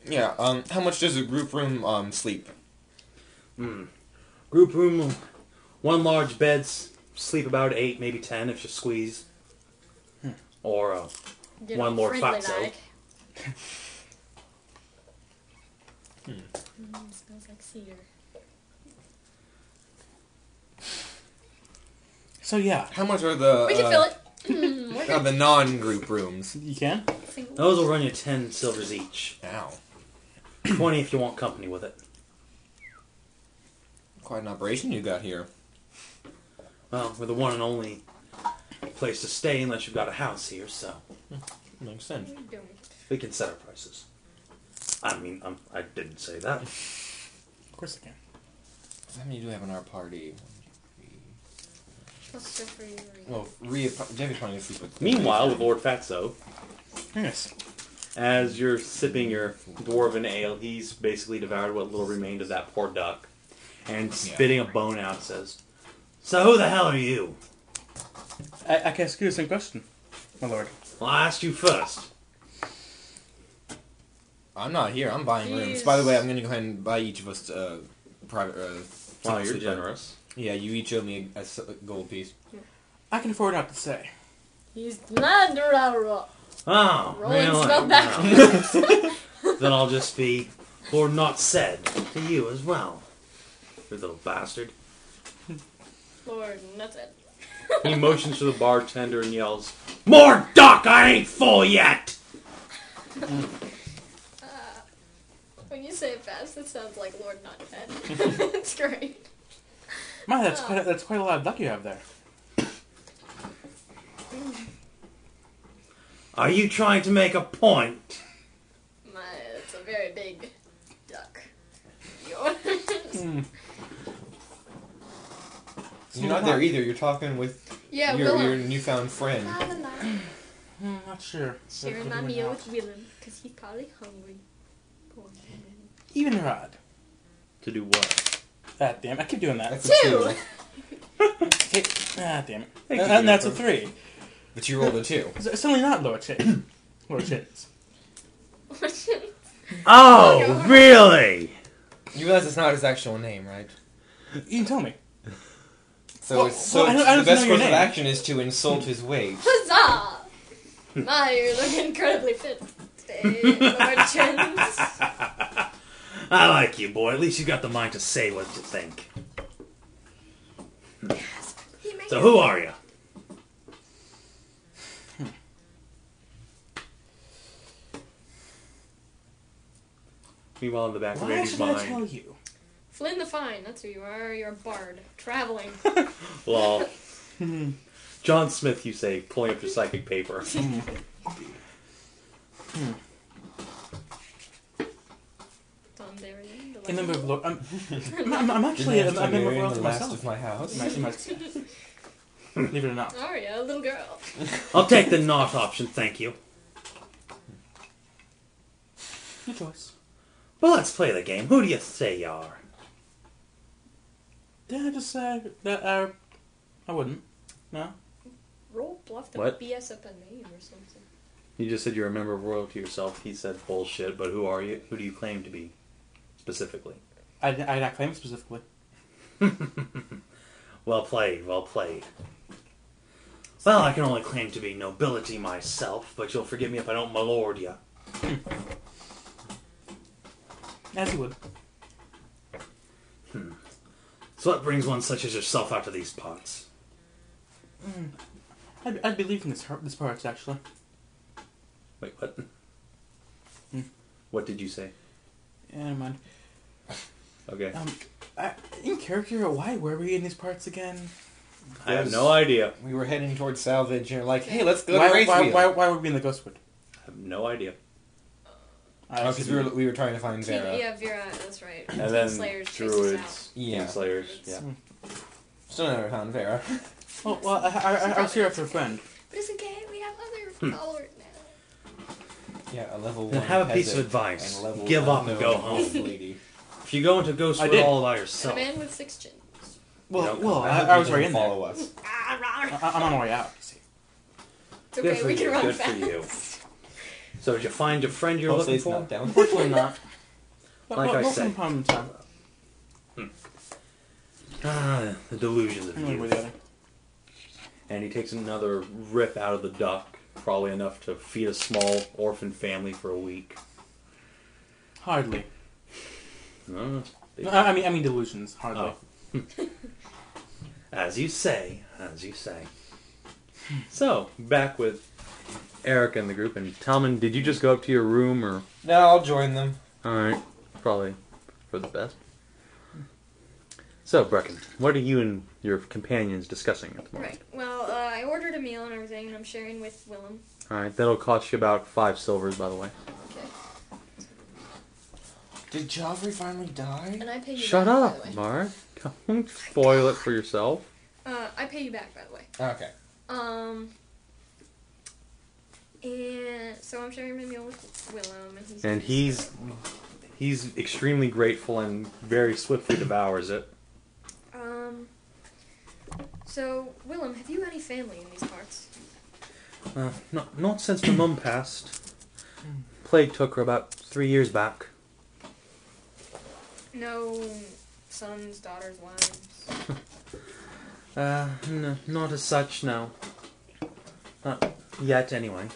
[SPEAKER 4] Yeah. How much does a group room sleep?
[SPEAKER 1] Group room, one large bed, sleep about 8, maybe 10 if you squeeze. Or
[SPEAKER 3] Get
[SPEAKER 1] one
[SPEAKER 3] all
[SPEAKER 1] more
[SPEAKER 3] friendly
[SPEAKER 1] fatso.
[SPEAKER 3] like. Smells like cedar.
[SPEAKER 2] So yeah,
[SPEAKER 4] How much are the
[SPEAKER 3] We can fill it. We're good.
[SPEAKER 4] the non-group rooms?
[SPEAKER 2] you can.
[SPEAKER 1] Those will run you 10 silvers each.
[SPEAKER 4] Ow.
[SPEAKER 1] 20 if you want company with it.
[SPEAKER 4] Quite an operation you got here.
[SPEAKER 1] Well, we're the one and only place to stay unless you've got a house here, so
[SPEAKER 4] Makes sense.
[SPEAKER 1] we can set our prices. I mean, I didn't say that.
[SPEAKER 2] Of course I can.
[SPEAKER 4] So how many do we have in our party?
[SPEAKER 3] Plus Jeffrey.
[SPEAKER 4] Well, Jeffy's probably asleep with.
[SPEAKER 1] Meanwhile, with Lord Fatso,
[SPEAKER 2] Yes.
[SPEAKER 1] as you're sipping your dwarven ale, he's basically devoured what little remained of that poor duck, and spitting a bone out, says, "So who the hell are you?"
[SPEAKER 2] I can ask you the same question, my lord.
[SPEAKER 1] Well, I asked you first.
[SPEAKER 4] I'm not here. I'm buying rooms. By the way, I'm going to go ahead and buy each of us private.
[SPEAKER 1] Wow, you're
[SPEAKER 4] sleep.
[SPEAKER 1] generous.
[SPEAKER 4] Yeah, you each owe me a gold piece.
[SPEAKER 2] I can afford not to say.
[SPEAKER 3] He's not
[SPEAKER 1] Oh,
[SPEAKER 3] Rowland
[SPEAKER 1] really?
[SPEAKER 3] spelled backwards.
[SPEAKER 1] Well, then I'll just be Lord Not Said to you as well. You little bastard.
[SPEAKER 3] Lord, that's it.
[SPEAKER 1] He motions to the bartender and yells, "More duck! I ain't full yet!"
[SPEAKER 3] When you say it fast, it sounds like Lord Not Fed. It's great.
[SPEAKER 2] My, that's quite a lot of duck you have there.
[SPEAKER 1] Are you trying to make a point?
[SPEAKER 3] It's a very big duck. Yours.
[SPEAKER 4] You're not there either. You're talking with
[SPEAKER 3] Yeah,
[SPEAKER 4] your
[SPEAKER 3] Willem.
[SPEAKER 4] newfound friend.
[SPEAKER 2] Not sure.
[SPEAKER 3] Sharing my meal with Willem, because he's probably hungry. Poor man.
[SPEAKER 2] Even rod.
[SPEAKER 1] To do what?
[SPEAKER 2] Ah, damn it. I keep doing that.
[SPEAKER 4] That's a 2.
[SPEAKER 2] Okay. Ah, damn it.
[SPEAKER 1] Thank you,
[SPEAKER 2] And that's a
[SPEAKER 1] Jennifer.
[SPEAKER 2] 3.
[SPEAKER 4] But you rolled a 2.
[SPEAKER 2] It's only not lower chin. Lower chins.
[SPEAKER 1] Oh, really?
[SPEAKER 4] You realize it's not his actual name, right?
[SPEAKER 2] You can tell me.
[SPEAKER 4] So,
[SPEAKER 2] Well,
[SPEAKER 4] it's, so
[SPEAKER 2] well, I
[SPEAKER 4] it's,
[SPEAKER 2] don't
[SPEAKER 4] the best
[SPEAKER 2] know your
[SPEAKER 4] course of
[SPEAKER 2] name.
[SPEAKER 4] action is to insult his wage.
[SPEAKER 3] Huzzah! My, you're looking incredibly fit today, Lord Chins.
[SPEAKER 1] I like you, boy. At least you got the mind to say what you think. So who are you? Meanwhile, in the back of
[SPEAKER 2] Why
[SPEAKER 1] Randy's
[SPEAKER 2] should I tell
[SPEAKER 1] mind,
[SPEAKER 2] you?
[SPEAKER 3] Flynn the Fine, that's who you are. You're a bard. Traveling.
[SPEAKER 1] lol. John Smith, you say, pulling up your psychic paper.
[SPEAKER 3] Dondarrion,
[SPEAKER 2] In the
[SPEAKER 3] legend.
[SPEAKER 2] move, I'm actually a member of
[SPEAKER 4] Marrying
[SPEAKER 2] royalty
[SPEAKER 4] the last
[SPEAKER 2] myself.
[SPEAKER 4] of my house.
[SPEAKER 2] Believe it or not.
[SPEAKER 3] Arya, a little girl.
[SPEAKER 1] I'll take the not option, thank you.
[SPEAKER 2] Your choice.
[SPEAKER 1] Well, let's play the game. Who do you say you are?
[SPEAKER 2] Did I just say that I wouldn't? No?
[SPEAKER 3] Roll bluff to
[SPEAKER 1] What?
[SPEAKER 3] BS up a name or something.
[SPEAKER 1] You just said you're a member of royalty yourself. He said bullshit, but who are you? Who do you claim to be, specifically?
[SPEAKER 2] I not claim it specifically.
[SPEAKER 1] Well played, well played. Well, I can only claim to be nobility myself, but you'll forgive me if I don't malord you.
[SPEAKER 2] As you would.
[SPEAKER 1] So what brings one such as yourself out to these parts?
[SPEAKER 2] I'd be leaving this part, actually.
[SPEAKER 1] Wait, what? What did you say?
[SPEAKER 2] Yeah, never mind.
[SPEAKER 1] Okay.
[SPEAKER 2] In character, why were we in these parts again?
[SPEAKER 1] I have no idea.
[SPEAKER 4] We were heading towards salvage, and you're like, hey, let's go to
[SPEAKER 2] Why
[SPEAKER 4] Wraithfield.
[SPEAKER 2] were we in the Ghostwood?
[SPEAKER 1] I have no idea.
[SPEAKER 4] Because we were trying to find Vera.
[SPEAKER 3] Yeah, Vera, that's right.
[SPEAKER 1] And then
[SPEAKER 3] Kingslayers
[SPEAKER 1] Druids.
[SPEAKER 4] Yeah.
[SPEAKER 1] Kingslayers, yeah.
[SPEAKER 4] Still never found Vera.
[SPEAKER 2] Well, I was here after a friend.
[SPEAKER 3] But it's okay, we have other followers now.
[SPEAKER 4] Yeah, a level 1
[SPEAKER 1] Then have a piece of
[SPEAKER 4] peasant
[SPEAKER 1] advice.
[SPEAKER 4] and a level
[SPEAKER 1] Give up and
[SPEAKER 4] unknown
[SPEAKER 1] go home.
[SPEAKER 4] lady.
[SPEAKER 1] If you go into Ghost
[SPEAKER 2] I
[SPEAKER 1] World
[SPEAKER 2] did.
[SPEAKER 1] all by
[SPEAKER 3] And a
[SPEAKER 1] yourself,
[SPEAKER 3] man with 6 chins.
[SPEAKER 2] I was right in there.
[SPEAKER 4] Follow us.
[SPEAKER 2] I'm on my way out. See.
[SPEAKER 3] It's okay, we can run
[SPEAKER 1] good
[SPEAKER 3] fast.
[SPEAKER 1] for you. So did you find your friend you're
[SPEAKER 4] Hopefully
[SPEAKER 1] looking
[SPEAKER 4] it's
[SPEAKER 1] for?
[SPEAKER 4] not down.
[SPEAKER 2] Unfortunately not.
[SPEAKER 1] Like I said.
[SPEAKER 2] From time to time.
[SPEAKER 1] The delusions of
[SPEAKER 2] One way or
[SPEAKER 1] youth.
[SPEAKER 2] the other.
[SPEAKER 1] And he takes another rip out of the duck, probably enough to feed a small orphan family for a week.
[SPEAKER 2] Hardly.
[SPEAKER 1] Uh,
[SPEAKER 2] No, I mean delusions. Hardly.
[SPEAKER 1] Oh. As you say, as you say. So, back with Eric and the group, and Talmen, did you just go up to your room, or?
[SPEAKER 4] No, I'll join them.
[SPEAKER 1] Alright, probably for the best. So, Brecken, what are you and your companions discussing at the moment?
[SPEAKER 3] Right, well, I ordered a meal and everything, and I'm sharing with Willem.
[SPEAKER 1] Alright, that'll cost you about 5 silvers, by the way.
[SPEAKER 3] Okay.
[SPEAKER 4] Did Joffrey finally die?
[SPEAKER 3] And I pay you
[SPEAKER 1] Shut
[SPEAKER 3] back,
[SPEAKER 1] up,
[SPEAKER 3] by the way.
[SPEAKER 1] Mark. Don't spoil it for yourself.
[SPEAKER 3] I pay you back, by the way.
[SPEAKER 4] Okay.
[SPEAKER 3] And so I'm sharing my meal with Willem, and
[SPEAKER 1] And he's extremely grateful and very swiftly devours it.
[SPEAKER 3] So, Willem, have you any family in these parts?
[SPEAKER 1] Not since my mum passed. Plague took her about 3 years back.
[SPEAKER 3] No sons, daughters, wives?
[SPEAKER 1] No, not as such, no. Not yet, anyway.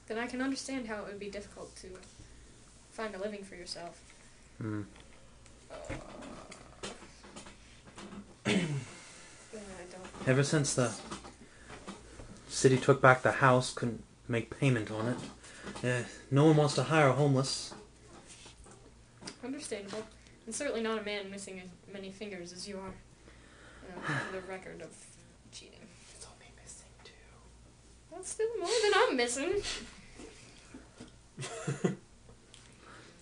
[SPEAKER 3] Then I can understand how it would be difficult to find a living for yourself. I don't...
[SPEAKER 1] Ever since the city took back the house, couldn't make payment on it. No one wants to hire a homeless.
[SPEAKER 3] Understandable. And certainly not a man missing as many fingers as you are. The record of cheating.
[SPEAKER 4] It's only missing 2.
[SPEAKER 3] That's still more than I'm missing.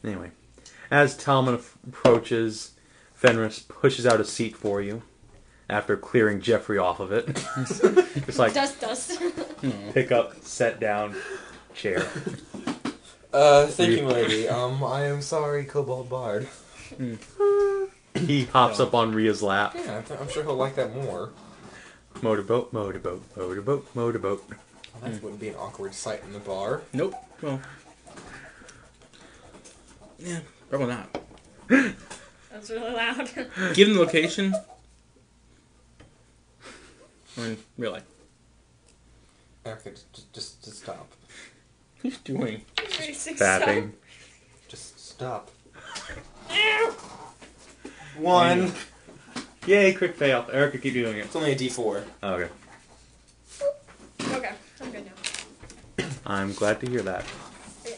[SPEAKER 1] Anyway, as Talmen approaches, Fenris pushes out a seat for you after clearing Jeffrey off of it. It's like,
[SPEAKER 3] Dust.
[SPEAKER 1] pick up, set down, chair.
[SPEAKER 4] Thank you, lady. I am sorry, Kobold Bard.
[SPEAKER 1] He hops up on Rhea's lap.
[SPEAKER 4] Yeah, I'm sure he'll like that more.
[SPEAKER 1] Motorboat, motorboat, motorboat, motorboat.
[SPEAKER 4] Well, that wouldn't be an awkward sight in the bar.
[SPEAKER 2] Nope. Well. Yeah, probably not.
[SPEAKER 3] That's really loud.
[SPEAKER 2] Given the location. I mean, really.
[SPEAKER 4] Erica, just stop.
[SPEAKER 2] What are you doing?
[SPEAKER 1] Fapping.
[SPEAKER 4] Just stop.
[SPEAKER 3] Ew.
[SPEAKER 4] 1.
[SPEAKER 1] Yay, quick fail. Erica, keep doing it.
[SPEAKER 4] It's only a D4.
[SPEAKER 1] Oh, okay.
[SPEAKER 3] Okay, I'm good now.
[SPEAKER 1] I'm glad to hear that.
[SPEAKER 3] Yeah.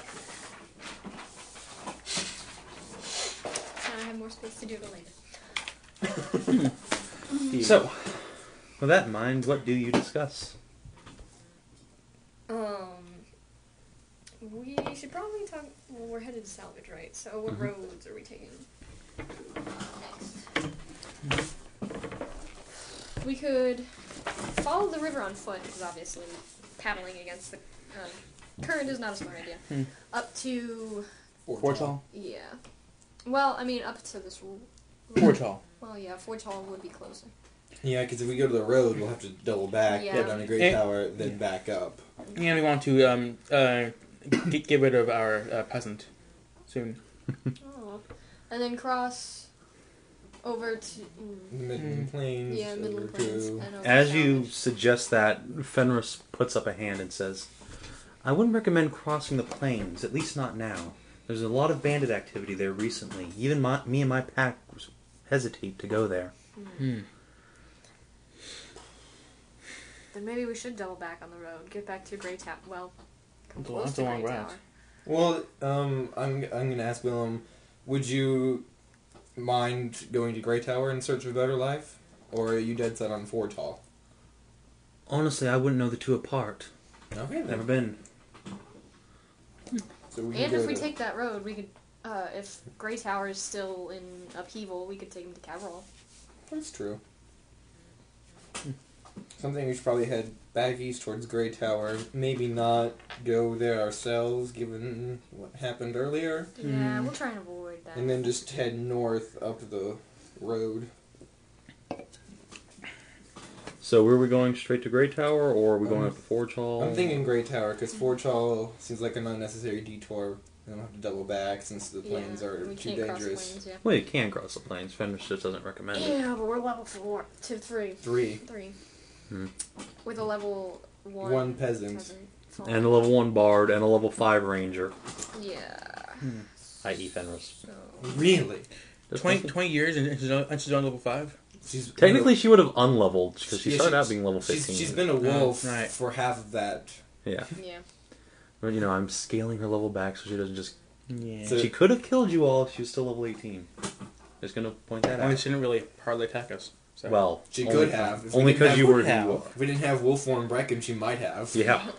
[SPEAKER 3] Now I have more space to do it later.
[SPEAKER 1] So, with that in mind, what do you discuss?
[SPEAKER 3] We should probably talk. Well, we're headed to salvage, right? So, what roads are we taking next? We could follow the river on foot, because obviously paddling against the current is not a smart idea. Up to...
[SPEAKER 2] Fortall?
[SPEAKER 3] Yeah. Well, I mean, up to this...
[SPEAKER 2] Fortall.
[SPEAKER 3] Well, yeah, Fortall would be closer.
[SPEAKER 4] Yeah, because if we go to the road, we'll have to double back,
[SPEAKER 3] Yeah.
[SPEAKER 4] go down a great tower, then back up.
[SPEAKER 2] And we want to get rid of our peasant soon.
[SPEAKER 3] Oh. And then cross over to...
[SPEAKER 4] Midland Plains.
[SPEAKER 3] Yeah, Midland
[SPEAKER 4] over
[SPEAKER 3] Plains.
[SPEAKER 4] to-
[SPEAKER 3] And over
[SPEAKER 1] As
[SPEAKER 3] to
[SPEAKER 1] you
[SPEAKER 3] salvage.
[SPEAKER 1] suggest that, Fenris puts up a hand and says, I wouldn't recommend crossing the plains, at least not now. There's a lot of bandit activity there recently. Even me and my pack hesitate to go there.
[SPEAKER 3] Then maybe we should double back on the road. Get back to Grey Tower. Well, come
[SPEAKER 2] That's a-
[SPEAKER 3] close
[SPEAKER 2] that's
[SPEAKER 3] to
[SPEAKER 2] a long
[SPEAKER 3] Grey
[SPEAKER 2] route.
[SPEAKER 3] Tower.
[SPEAKER 4] Well, I'm gonna ask Willem, would you mind going to Grey Tower in search of a better life? Or are you dead set on Fortall?
[SPEAKER 1] Honestly, I wouldn't know the two apart.
[SPEAKER 4] Okay,
[SPEAKER 1] Never
[SPEAKER 4] then.
[SPEAKER 1] been.
[SPEAKER 4] So we can
[SPEAKER 3] And
[SPEAKER 4] go
[SPEAKER 3] if we
[SPEAKER 4] to-
[SPEAKER 3] take that road, we could, if Grey Tower is still in upheaval, we could take him to Cavrol.
[SPEAKER 4] That's true. Something we should probably head back east towards Grey Tower. Maybe not go there ourselves, given what happened earlier.
[SPEAKER 3] Yeah, we'll try and avoid that.
[SPEAKER 4] And then just head north up the road.
[SPEAKER 1] So were we going straight to Grey Tower, or are we going up to Forge Hall?
[SPEAKER 4] I'm thinking Grey Tower, because Forge Hall seems like an unnecessary detour. We don't have to double back since the plains are
[SPEAKER 3] we
[SPEAKER 4] too
[SPEAKER 3] can't cross
[SPEAKER 4] dangerous.
[SPEAKER 3] plains, yeah.
[SPEAKER 1] Well, you can cross the plains. Fenris just doesn't recommend it.
[SPEAKER 3] Yeah, but we're level 4 to 3.
[SPEAKER 4] 3.
[SPEAKER 3] 3.
[SPEAKER 1] Hmm.
[SPEAKER 3] With a level 1.
[SPEAKER 4] One peasant.
[SPEAKER 3] fall.
[SPEAKER 1] And a level 1 Bard, and a level 5 Ranger,
[SPEAKER 3] Yeah.
[SPEAKER 1] i.e. Fenris.
[SPEAKER 3] So.
[SPEAKER 4] Really?
[SPEAKER 2] 20 years and she's on level 5?
[SPEAKER 4] She's
[SPEAKER 1] Technically, she would have unleveled, because she
[SPEAKER 4] Yeah,
[SPEAKER 1] started
[SPEAKER 4] she's-
[SPEAKER 1] out being level 15.
[SPEAKER 4] She's been a wolf
[SPEAKER 2] right.
[SPEAKER 4] for half of that.
[SPEAKER 1] Yeah.
[SPEAKER 3] Yeah.
[SPEAKER 1] But, you know, I'm scaling her level back so she doesn't just...
[SPEAKER 2] Yeah.
[SPEAKER 4] So-
[SPEAKER 1] She could have killed you all if she was still level 18. Just gonna point that
[SPEAKER 2] I mean,
[SPEAKER 1] out.
[SPEAKER 2] she didn't really hardly attack us. So.
[SPEAKER 1] Well,
[SPEAKER 4] She
[SPEAKER 1] only-
[SPEAKER 4] could have. If we
[SPEAKER 1] Only
[SPEAKER 4] didn't
[SPEAKER 1] because
[SPEAKER 4] have-
[SPEAKER 1] you were
[SPEAKER 2] would
[SPEAKER 1] who
[SPEAKER 2] have.
[SPEAKER 1] you are.
[SPEAKER 4] If we didn't have wolf form Brecken, she might have.
[SPEAKER 1] Yeah.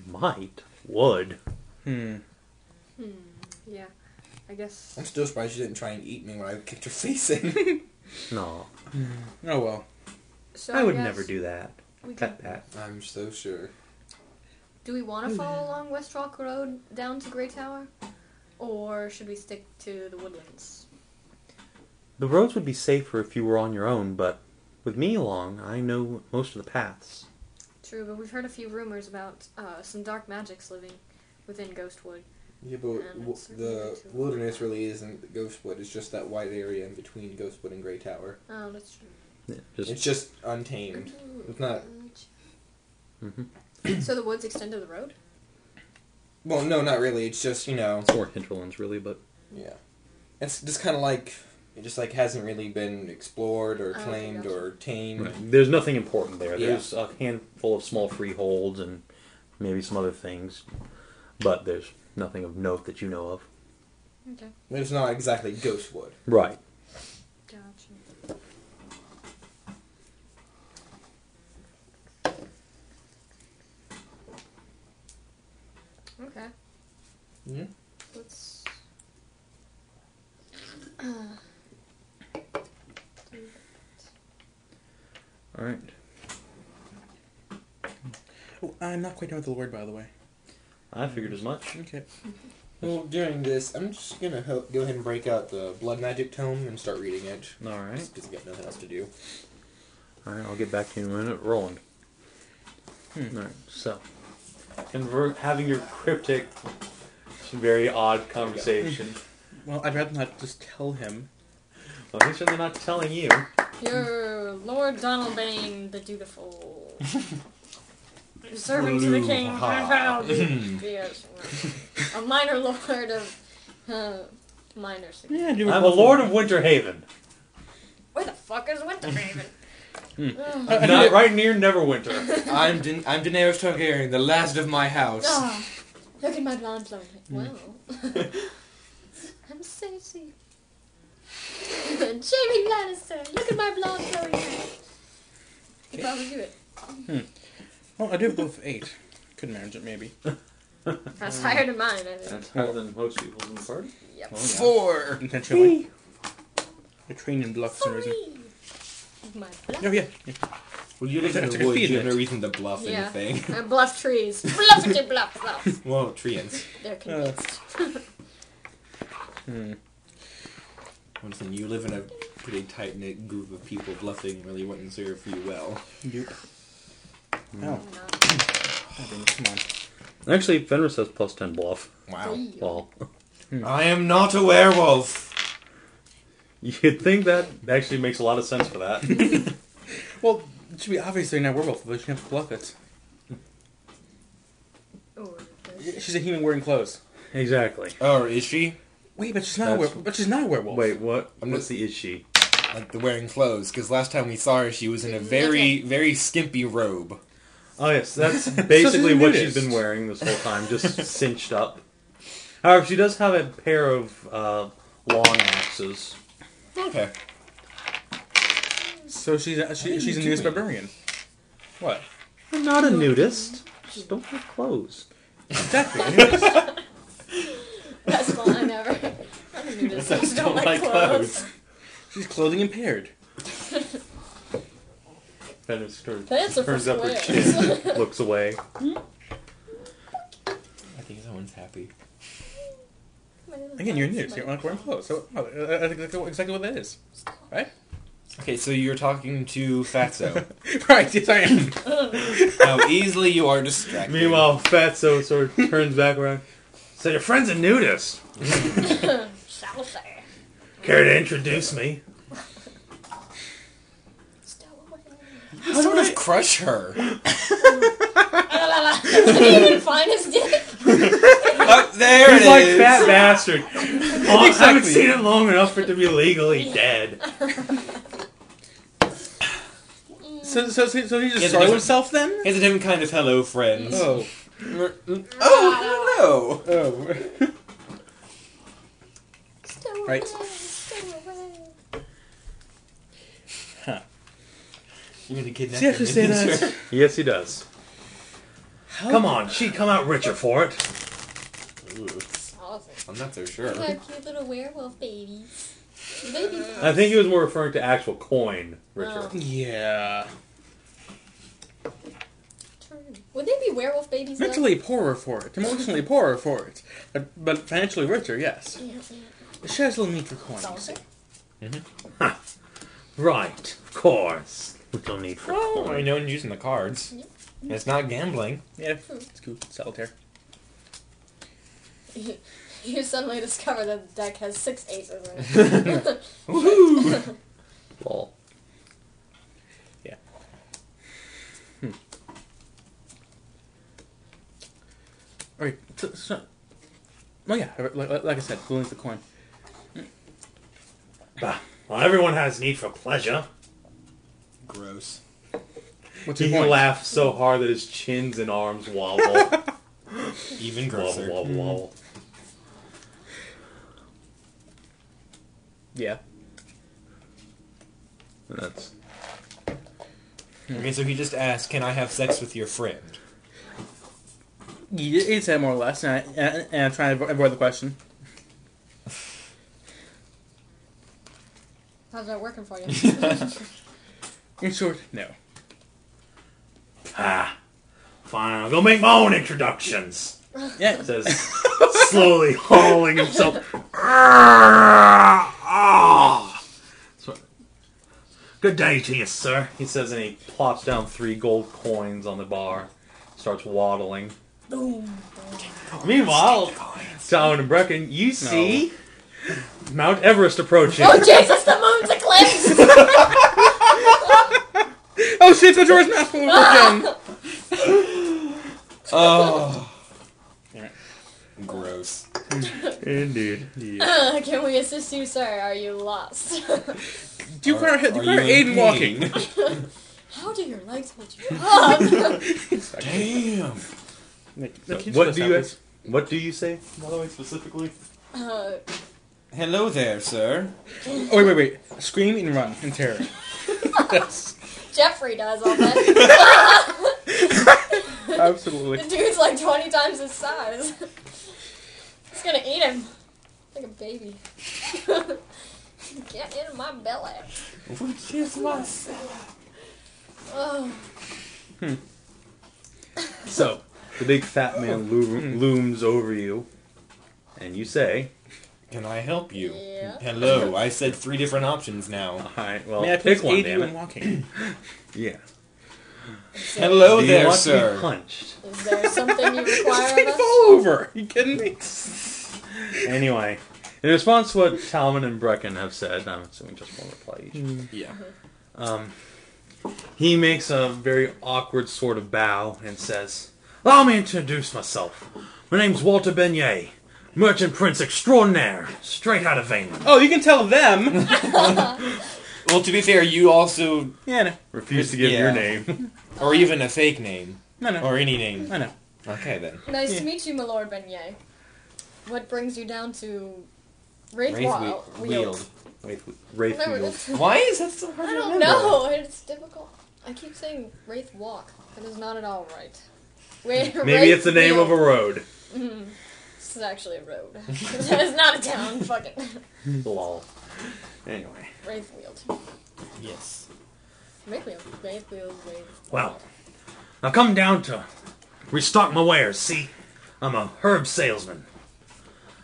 [SPEAKER 1] Might. Would.
[SPEAKER 3] Yeah. I guess.
[SPEAKER 4] I'm still surprised she didn't try and eat me when I kicked her face in.
[SPEAKER 1] No.
[SPEAKER 2] Oh well.
[SPEAKER 3] So
[SPEAKER 1] I would
[SPEAKER 3] guess
[SPEAKER 1] never do that.
[SPEAKER 3] We could,
[SPEAKER 1] Pet that.
[SPEAKER 4] I'm so sure.
[SPEAKER 3] do we want to follow along West Rock Road down to Grey Tower? Or should we stick to the woodlands?
[SPEAKER 1] The roads would be safer if you were on your own, but with me along, I know most of the paths.
[SPEAKER 3] True, but we've heard a few rumors about some dark magics living within Ghostwood.
[SPEAKER 4] Yeah, but
[SPEAKER 3] And it's certainly
[SPEAKER 4] the
[SPEAKER 3] good to-
[SPEAKER 4] wilderness really isn't Ghostwood. It's just that wide area in between Ghostwood and Grey Tower.
[SPEAKER 3] Oh, that's true.
[SPEAKER 1] Yeah,
[SPEAKER 4] It's just untamed. It's not...
[SPEAKER 1] Mhm.
[SPEAKER 3] So the woods extend to the road?
[SPEAKER 4] Well, no, not really. It's just, you know...
[SPEAKER 1] It's more hinterlands, really, but...
[SPEAKER 4] Yeah. It's just kind of like... It just, like, hasn't really been explored or
[SPEAKER 3] Oh, okay,
[SPEAKER 4] claimed
[SPEAKER 3] gotcha.
[SPEAKER 4] or tamed.
[SPEAKER 1] Right. There's nothing important there.
[SPEAKER 4] Yeah.
[SPEAKER 1] There's a handful of small freeholds and maybe some other things, but there's nothing of note that you know of.
[SPEAKER 3] Okay.
[SPEAKER 4] But it's not exactly Ghostwood.
[SPEAKER 1] Right.
[SPEAKER 3] Gotcha. Okay.
[SPEAKER 4] Yeah.
[SPEAKER 3] Let's...
[SPEAKER 1] Alright.
[SPEAKER 2] Oh, I'm not quite done with the word, by the way.
[SPEAKER 1] I figured as much.
[SPEAKER 2] Okay.
[SPEAKER 4] Well, during this, I'm just gonna go ahead and break out the Blood Magic Tome and start reading it.
[SPEAKER 1] Alright.
[SPEAKER 4] Just because I've got nothing else to do.
[SPEAKER 1] Alright, I'll get back to you in a minute. Rowland. Alright, so. Having your cryptic, very odd conversation.
[SPEAKER 2] Well, I'd rather not just tell him.
[SPEAKER 1] Well, he's certainly not telling you.
[SPEAKER 3] You're Lord Donalbane the Dutiful. Serving to the king. Yes. A minor lord of minor significance.
[SPEAKER 2] Yeah,
[SPEAKER 1] I'm a lord of Winterhaven.
[SPEAKER 3] Where the fuck is Winterhaven?
[SPEAKER 1] Not right near Neverwinter.
[SPEAKER 4] I'm Daenerys Targaryen, the last of my house.
[SPEAKER 3] Oh, look at my blonde flowing hair. Well, I'm Cersei. Jamie Lannister, look at my blonde flowing hair. You probably do it.
[SPEAKER 2] Well, I do have both 8. Could manage it, maybe.
[SPEAKER 3] That's higher than mine, I think.
[SPEAKER 1] That's higher than most people in the party.
[SPEAKER 3] Yep.
[SPEAKER 1] Oh, yeah.
[SPEAKER 4] 4!
[SPEAKER 2] Intentionally. I trained in bluff for some reason.
[SPEAKER 3] My bluff.
[SPEAKER 2] Oh, yeah.
[SPEAKER 4] Well, you live in
[SPEAKER 2] That's a
[SPEAKER 4] the
[SPEAKER 2] good
[SPEAKER 4] woods,
[SPEAKER 2] feed
[SPEAKER 4] you have
[SPEAKER 2] it.
[SPEAKER 4] no reason to bluff
[SPEAKER 3] Yeah.
[SPEAKER 4] anything.
[SPEAKER 3] I bluff trees. Bluffity bluff bluff.
[SPEAKER 4] Well, treants.
[SPEAKER 3] They're convinced.
[SPEAKER 4] Listen, you live in a pretty tight-knit group of people. Bluffing really wouldn't serve you well.
[SPEAKER 2] Yep. Oh.
[SPEAKER 3] No.
[SPEAKER 2] Oh, goodness, come on.
[SPEAKER 1] Actually, Fenris has plus 10 bluff.
[SPEAKER 4] Wow.
[SPEAKER 1] Well,
[SPEAKER 4] I am not a werewolf!
[SPEAKER 1] you'd think that actually makes a lot of sense for that.
[SPEAKER 2] Well, it should be obvious they're not werewolf, but you have to bluff it.
[SPEAKER 3] Or
[SPEAKER 2] She's a human wearing clothes.
[SPEAKER 1] Exactly.
[SPEAKER 4] Oh, is she?
[SPEAKER 2] Wait, but she's not a
[SPEAKER 1] That's-
[SPEAKER 2] werewolf. But she's not a werewolf.
[SPEAKER 1] Wait, what?
[SPEAKER 4] I'm
[SPEAKER 1] What's the is she?
[SPEAKER 4] Like the wearing clothes, because last time we saw her, she was in a very, very skimpy robe.
[SPEAKER 1] Oh yes, that's basically
[SPEAKER 2] she's a
[SPEAKER 1] what she's
[SPEAKER 2] nudist.
[SPEAKER 1] been wearing this whole time, just cinched up. However, she does have a pair of long axes.
[SPEAKER 4] Okay.
[SPEAKER 2] So she's a nudist barbarian. What?
[SPEAKER 1] I'm not a nudist. Just don't have clothes.
[SPEAKER 2] Exactly.
[SPEAKER 3] Best line ever. I'm a nudist. I just don't like clothes.
[SPEAKER 2] She's clothing impaired.
[SPEAKER 1] Fenris turns
[SPEAKER 3] That's a
[SPEAKER 1] up her
[SPEAKER 3] squares.
[SPEAKER 1] chin, looks away.
[SPEAKER 4] I think someone's happy.
[SPEAKER 2] Again, you're new, so you're not wearing clothes. So that's exactly what that is, right?
[SPEAKER 4] Okay, so you're talking to Fatso.
[SPEAKER 2] Right. Yes, I am.
[SPEAKER 4] How easily you are distracted.
[SPEAKER 1] Meanwhile, Fatso sort of turns back around. So your friend's a nudist.
[SPEAKER 3] Shall say.
[SPEAKER 1] Care to introduce me?
[SPEAKER 4] How sort of crush her.
[SPEAKER 3] Did he even find his dick?
[SPEAKER 4] Oh, there
[SPEAKER 1] He's
[SPEAKER 4] it
[SPEAKER 1] like
[SPEAKER 4] is.
[SPEAKER 1] fat bastard. Oh, I haven't seen it long enough for it to be legally dead.
[SPEAKER 2] So he just
[SPEAKER 4] Yeah,
[SPEAKER 2] started himself then?
[SPEAKER 4] He has a different kind of hello, friends.
[SPEAKER 2] Oh.
[SPEAKER 4] Oh, no.
[SPEAKER 2] Oh. Right. Huh.
[SPEAKER 4] You're gonna kidnap
[SPEAKER 2] Does he actually say
[SPEAKER 4] him,
[SPEAKER 2] that?
[SPEAKER 4] sir?
[SPEAKER 1] Yes, he does. Come on, she'd come out richer for it.
[SPEAKER 4] Ooh,
[SPEAKER 3] Awesome.
[SPEAKER 4] I'm not so sure.
[SPEAKER 3] You have cute little werewolf babies. Baby.
[SPEAKER 1] I think he was more referring to actual coin richer.
[SPEAKER 3] Oh.
[SPEAKER 2] Yeah.
[SPEAKER 3] Would they be werewolf babies? though?
[SPEAKER 2] Mentally poorer for it. Emotionally poorer for it. But financially richer, yes.
[SPEAKER 3] Yeah,
[SPEAKER 2] She has a little need for coin, you
[SPEAKER 3] Salsa?
[SPEAKER 2] see.
[SPEAKER 1] Right, of course. Little need for
[SPEAKER 4] Oh,
[SPEAKER 1] coin.
[SPEAKER 4] I know I'm using the cards.
[SPEAKER 3] Yep.
[SPEAKER 4] It's not gambling.
[SPEAKER 2] Yeah, it's cool. Solitaire.
[SPEAKER 3] You suddenly discover that the deck has 6 aces in it.
[SPEAKER 4] Woohoo!
[SPEAKER 1] Lol.
[SPEAKER 2] Yeah. Alright, so, oh yeah, like I said, we'll need the coin.
[SPEAKER 1] Bah, well, everyone has need for pleasure.
[SPEAKER 4] Gross.
[SPEAKER 2] What's
[SPEAKER 1] He
[SPEAKER 2] your point?
[SPEAKER 1] laughs so hard that his chins and arms wobble.
[SPEAKER 4] Even
[SPEAKER 1] Wobble,
[SPEAKER 4] grosser.
[SPEAKER 1] wobble, wobble.
[SPEAKER 2] Yeah.
[SPEAKER 1] That's...
[SPEAKER 4] Okay, so he just asked, can I have sex with your friend?
[SPEAKER 2] He'd say more or less, and I'm trying to avoid the question.
[SPEAKER 3] How's that working for you?
[SPEAKER 2] In short, no.
[SPEAKER 1] Ah, fine, I'll go make my own introductions.
[SPEAKER 2] Yeah.
[SPEAKER 1] Says, slowly hauling himself. Ah! Good day to you, sir, he says, and he plops down 3 gold coins on the bar. Starts waddling. Meanwhile, Talmen and Brecken, you see Mount Everest approaching.
[SPEAKER 3] Oh Jesus, the moon's eclipsed!
[SPEAKER 2] Oh shit, Majora's Mask again!
[SPEAKER 4] Oh. Gross.
[SPEAKER 1] Indeed.
[SPEAKER 3] Can we assist you, sir? Are you lost?
[SPEAKER 2] Do you require aid in walking?
[SPEAKER 3] How do your legs hold you up?
[SPEAKER 4] Damn.
[SPEAKER 1] What do you say, by the way, specifically?
[SPEAKER 4] Hello there, sir.
[SPEAKER 2] Oh, wait. Scream and run in terror. Yes.
[SPEAKER 3] Jeffrey does all that.
[SPEAKER 2] Absolutely.
[SPEAKER 3] The dude's like 20 times his size. He's gonna eat him. Like a baby. Get in my belly.
[SPEAKER 4] Which is myself.
[SPEAKER 3] Oh.
[SPEAKER 1] So, the big fat man looms over you, and you say,
[SPEAKER 4] Can I help you?
[SPEAKER 3] Yeah.
[SPEAKER 4] Hello. I said 3 different options now.
[SPEAKER 1] alright, well,
[SPEAKER 2] May I
[SPEAKER 1] pick
[SPEAKER 2] please
[SPEAKER 1] one,
[SPEAKER 2] aid
[SPEAKER 1] damn
[SPEAKER 2] you in
[SPEAKER 1] it.
[SPEAKER 2] walking?
[SPEAKER 1] Yeah.
[SPEAKER 4] Hello
[SPEAKER 1] Do you
[SPEAKER 4] there,
[SPEAKER 1] want to be
[SPEAKER 4] sir.
[SPEAKER 1] punched?
[SPEAKER 3] Is there something you require of us?
[SPEAKER 2] Fall over! You kidding me?
[SPEAKER 1] Anyway, in response to what Talmen and Brecken have said, I'm assuming just one reply each.
[SPEAKER 4] Yeah.
[SPEAKER 1] He makes a very awkward sort of bow and says, "Allow me to introduce myself. My name's Walter Beignet, Merchant Prince Extraordinaire, straight out of England."
[SPEAKER 2] Oh, you can tell them!
[SPEAKER 4] Well, to be fair, you also...
[SPEAKER 2] Yeah, no.
[SPEAKER 1] Refuse to give
[SPEAKER 4] Yeah.
[SPEAKER 1] your name.
[SPEAKER 4] Or even a fake name.
[SPEAKER 2] No.
[SPEAKER 4] Or any name.
[SPEAKER 2] I know.
[SPEAKER 4] Okay, then.
[SPEAKER 3] Nice
[SPEAKER 2] Yeah.
[SPEAKER 3] to meet you, my lord Beignet. What brings you down to Wraith
[SPEAKER 4] Wield.
[SPEAKER 3] Whatever it
[SPEAKER 1] Wraithfield.
[SPEAKER 3] is.
[SPEAKER 4] Why is that so hard
[SPEAKER 3] I
[SPEAKER 4] to
[SPEAKER 3] don't
[SPEAKER 4] remember?
[SPEAKER 3] know. It's difficult. I keep saying Wraith Walk. That is not at all right.
[SPEAKER 2] Maybe it's the name of a road.
[SPEAKER 3] This is actually a road. It's not a town. Fuck it.
[SPEAKER 1] Lol. Anyway.
[SPEAKER 3] Wraithfield.
[SPEAKER 4] Yes.
[SPEAKER 3] Wraithfield.
[SPEAKER 1] Well, I've come down to restock my wares, see? I'm a herb salesman.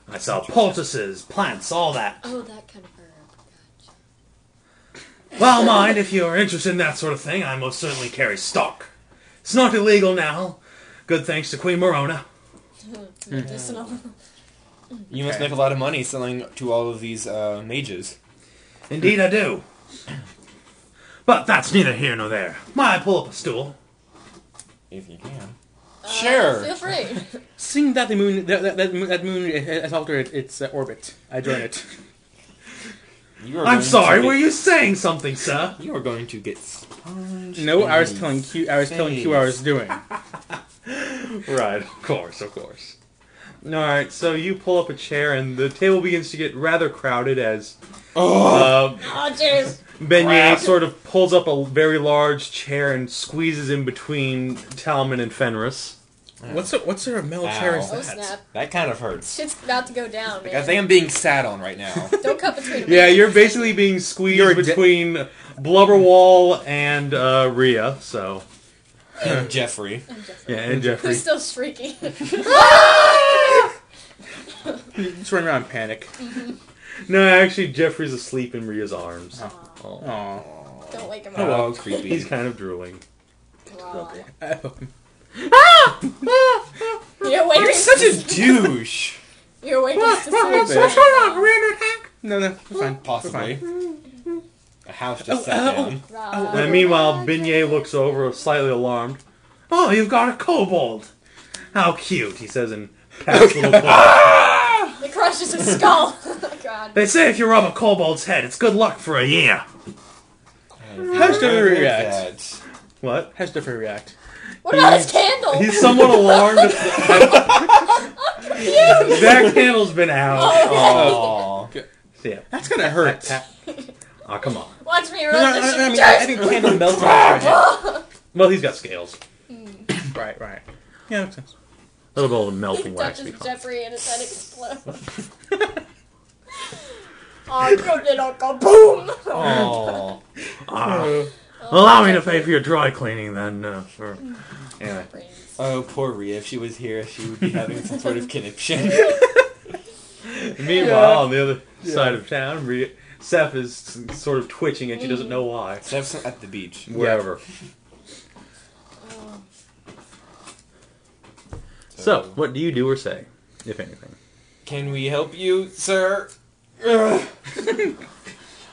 [SPEAKER 1] I sell poultices, plants, all that.
[SPEAKER 3] Oh, that kind of herb. Gotcha.
[SPEAKER 1] Well, mind, if you're interested in that sort of thing, I most certainly carry stock. It's not illegal now. Good thanks to Queen Morona.
[SPEAKER 3] Medicinal.
[SPEAKER 4] You must make a lot of money selling to all of these mages.
[SPEAKER 1] Indeed I do. But that's neither here nor there. Might I pull up a stool?
[SPEAKER 4] If you can. Sure.
[SPEAKER 3] Feel free.
[SPEAKER 2] Seeing that the moon, that moon has altered its orbit, I join it.
[SPEAKER 1] I'm sorry, were you saying something, sir?
[SPEAKER 4] You are going to get sponged.
[SPEAKER 2] No, I was telling Q what I was doing.
[SPEAKER 1] Right, of course. Alright, so you pull up a chair and the table begins to get rather crowded as
[SPEAKER 3] Oh, jeez.
[SPEAKER 1] Beignet sort of pulls up a very large chair and squeezes in between Talmen and Fenris.
[SPEAKER 2] What sort of metal chair is
[SPEAKER 3] Oh,
[SPEAKER 2] that?
[SPEAKER 3] snap.
[SPEAKER 4] That kind of hurts.
[SPEAKER 3] Shit's about to go down, man.
[SPEAKER 4] I think I'm being sat on right now.
[SPEAKER 3] Don't cut between them.
[SPEAKER 1] Yeah, you're basically being squeezed between Blubberwall and Rhea, so...
[SPEAKER 4] And Jeffrey.
[SPEAKER 1] Yeah, and Jeffrey.
[SPEAKER 3] Who's still shrieking?
[SPEAKER 2] Just run around in panic.
[SPEAKER 1] No, actually, Jeffrey's asleep in Rhea's arms.
[SPEAKER 2] Aww.
[SPEAKER 3] Don't wake him
[SPEAKER 4] Oh,
[SPEAKER 3] up.
[SPEAKER 4] creepy.
[SPEAKER 1] He's kind of drooling.
[SPEAKER 3] Wow.
[SPEAKER 2] Oh.
[SPEAKER 3] You're waiting.
[SPEAKER 4] You're such a douche.
[SPEAKER 3] You're waiting to sleep.
[SPEAKER 2] No, we're fine.
[SPEAKER 4] Possibly.
[SPEAKER 2] We're fine.
[SPEAKER 4] A house just sat down.
[SPEAKER 1] And meanwhile, Beignet looks over, slightly alarmed. Oh, you've got a kobold! How cute, he says in past little voice.
[SPEAKER 3] It crushes his skull. Oh, God.
[SPEAKER 1] They say if you rub a kobold's head, it's good luck for a year.
[SPEAKER 2] How's Jeffrey react?
[SPEAKER 1] What?
[SPEAKER 2] How's Jeffrey react?
[SPEAKER 3] What about his candle?
[SPEAKER 1] He's somewhat alarmed. That candle's been out.
[SPEAKER 4] Oh.
[SPEAKER 1] So, yeah.
[SPEAKER 2] That's gonna hurt.
[SPEAKER 1] Oh, come on.
[SPEAKER 3] Watch me rub
[SPEAKER 2] No,
[SPEAKER 3] this
[SPEAKER 2] I mean,
[SPEAKER 3] shit.
[SPEAKER 2] I think candle melts off your head.
[SPEAKER 1] Well, he's got scales.
[SPEAKER 2] Right. Yeah, makes sense.
[SPEAKER 1] A little bit of melting
[SPEAKER 3] He
[SPEAKER 1] wax.
[SPEAKER 3] touches Jeffrey and his head explodes. Oh, good little kaboom!
[SPEAKER 4] Oh.
[SPEAKER 1] Allow me to pay for your dry cleaning, then. Anyway.
[SPEAKER 4] Oh, poor Rhea. If she was here, she would be having some sort of conniption.
[SPEAKER 1] Meanwhile, on the other side of town, Seth is sort of twitching and she doesn't know why.
[SPEAKER 4] Steph's at the beach.
[SPEAKER 1] Wherever. So, what do you do or say, if anything?
[SPEAKER 4] Can we help you, sir?
[SPEAKER 1] Oh,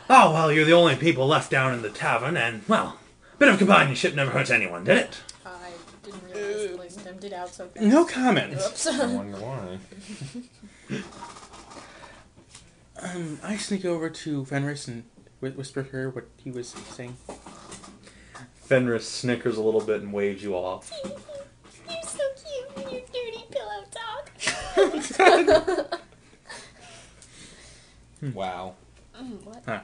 [SPEAKER 1] well, you're the only people left down in the tavern, and, well, a bit of companionship never hurt anyone, did it?
[SPEAKER 3] I didn't realize the place had emptied out so fast.
[SPEAKER 2] No comment.
[SPEAKER 3] Oops.
[SPEAKER 4] I wonder why.
[SPEAKER 2] I sneak over to Fenris and whisper to her what he was saying.
[SPEAKER 1] Fenris snickers a little bit and waves you off.
[SPEAKER 3] You're so cute with your dirty pillow talk.
[SPEAKER 4] Wow.
[SPEAKER 3] What?
[SPEAKER 2] Huh.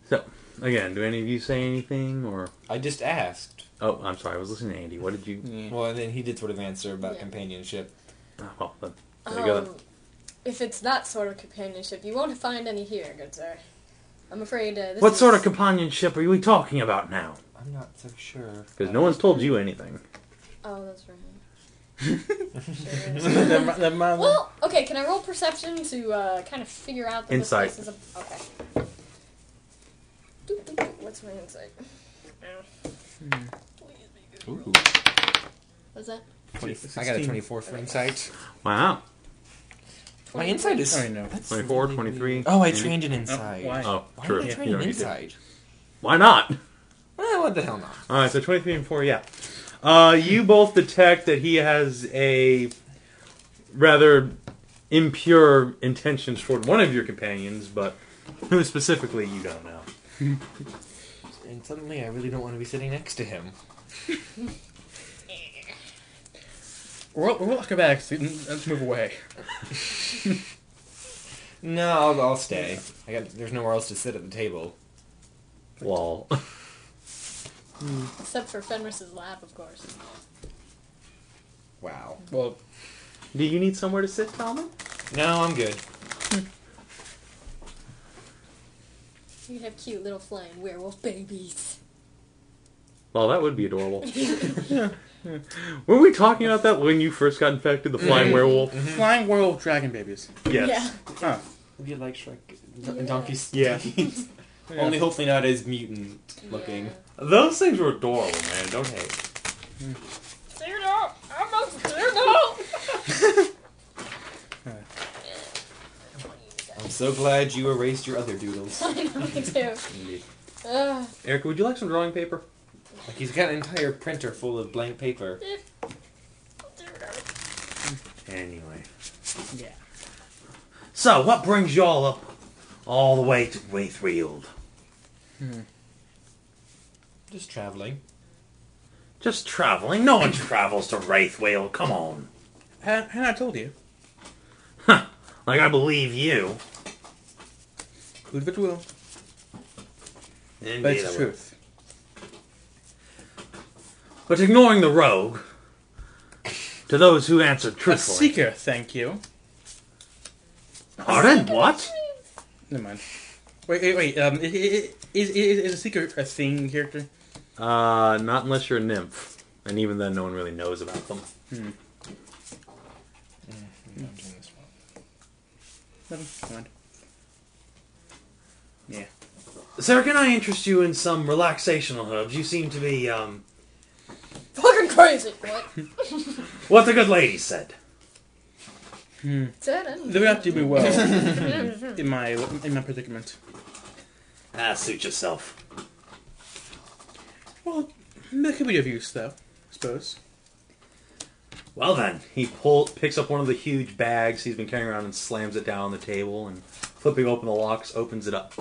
[SPEAKER 1] So, again, do any of you say anything, or...
[SPEAKER 4] I just asked.
[SPEAKER 1] Oh, I'm sorry, I was listening to Andy. What did you...
[SPEAKER 2] Yeah.
[SPEAKER 4] Well, and then he did sort of answer about
[SPEAKER 3] Yeah.
[SPEAKER 4] companionship.
[SPEAKER 1] Oh, well, then, there you go.
[SPEAKER 3] If it's that sort of companionship, you won't find any here, good sir. I'm afraid this
[SPEAKER 1] What
[SPEAKER 3] is...
[SPEAKER 1] sort of companionship are we talking about now?
[SPEAKER 4] I'm not so sure.
[SPEAKER 1] Because no one's told you anything.
[SPEAKER 3] Oh, that's right.
[SPEAKER 2] Well,
[SPEAKER 3] Well, okay, can I roll perception to kind of figure out that
[SPEAKER 1] Insight.
[SPEAKER 3] this place is a... Okay. Doop, doop, doop. What's my insight? Please be good.
[SPEAKER 4] Ooh.
[SPEAKER 3] What's that?
[SPEAKER 4] I got a 24 for insight.
[SPEAKER 1] Wow.
[SPEAKER 4] My insight is...
[SPEAKER 2] I know.
[SPEAKER 4] That's
[SPEAKER 1] 24,
[SPEAKER 4] really
[SPEAKER 1] 23.
[SPEAKER 4] weird. Oh, I trained in insight.
[SPEAKER 2] why?
[SPEAKER 1] Oh,
[SPEAKER 4] Why
[SPEAKER 1] true.
[SPEAKER 4] did I train
[SPEAKER 1] You
[SPEAKER 4] in
[SPEAKER 1] already did.
[SPEAKER 4] insight?
[SPEAKER 1] Why not?
[SPEAKER 4] Well, what the hell not?
[SPEAKER 1] Alright, so 23 and 4, yeah. You both detect that he has a rather impure intentions toward one of your companions, but who specifically you don't know.
[SPEAKER 4] And suddenly I really don't want to be sitting next to him.
[SPEAKER 2] Roll acrobatics. Let's move away.
[SPEAKER 4] No, I'll stay. There's nowhere else to sit at the table.
[SPEAKER 1] Lol.
[SPEAKER 3] Except for Fenris's lap, of course.
[SPEAKER 4] Wow.
[SPEAKER 2] Well,
[SPEAKER 1] Do you need somewhere to sit, Talmen?
[SPEAKER 4] No, I'm good.
[SPEAKER 3] You'd have cute little flying werewolf babies.
[SPEAKER 1] Well, that would be adorable. Were we talking about that when you first got infected, the flying werewolf?
[SPEAKER 2] flying werewolf dragon babies.
[SPEAKER 1] Yes.
[SPEAKER 3] Yeah.
[SPEAKER 2] Huh.
[SPEAKER 4] Would you like Shrek?
[SPEAKER 3] Yeah.
[SPEAKER 4] Donkeys?
[SPEAKER 1] Yeah.
[SPEAKER 4] Only hopefully not as mutant looking.
[SPEAKER 3] Yeah.
[SPEAKER 1] Those things were adorable, man. Don't hate.
[SPEAKER 3] Clear out! I'm not cleared out!
[SPEAKER 4] I'm so glad you erased your other doodles.
[SPEAKER 3] I know, me too.
[SPEAKER 1] Indeed.
[SPEAKER 3] Ugh.
[SPEAKER 1] Erica, would you like some drawing paper?
[SPEAKER 4] Like he's got an entire printer full of blank paper.
[SPEAKER 1] Anyway.
[SPEAKER 2] Yeah.
[SPEAKER 1] So, what brings y'all up all the way to Wraithfield?
[SPEAKER 4] Just traveling.
[SPEAKER 1] Just traveling? No one travels to Wraithfield. Come on.
[SPEAKER 2] Hadn't I told you?
[SPEAKER 1] Huh. Like I believe you.
[SPEAKER 2] Who'd but will.
[SPEAKER 1] Indeed,
[SPEAKER 2] But it's
[SPEAKER 1] I
[SPEAKER 2] the
[SPEAKER 1] will.
[SPEAKER 2] truth.
[SPEAKER 1] But ignoring the rogue, to those who answered
[SPEAKER 2] A
[SPEAKER 1] truthfully.
[SPEAKER 2] seeker, thank you.
[SPEAKER 1] Pardon? What?
[SPEAKER 2] Never mind. Wait. Is a seeker a thing character?
[SPEAKER 1] Not unless you're a nymph. And even then, no one really knows about them.
[SPEAKER 4] I'm doing this one.
[SPEAKER 2] Never mind. Yeah.
[SPEAKER 1] Sir, can I interest you in some relaxational herbs? You seem to be,
[SPEAKER 3] Fucking crazy! What?
[SPEAKER 1] what the good lady said.
[SPEAKER 3] Said
[SPEAKER 2] They would have to do me well in my predicament.
[SPEAKER 1] Suit yourself.
[SPEAKER 2] Well, that could be of use, though. I suppose.
[SPEAKER 1] Well then, he picks up one of the huge bags he's been carrying around and slams it down on the table and flipping open the locks, opens it up.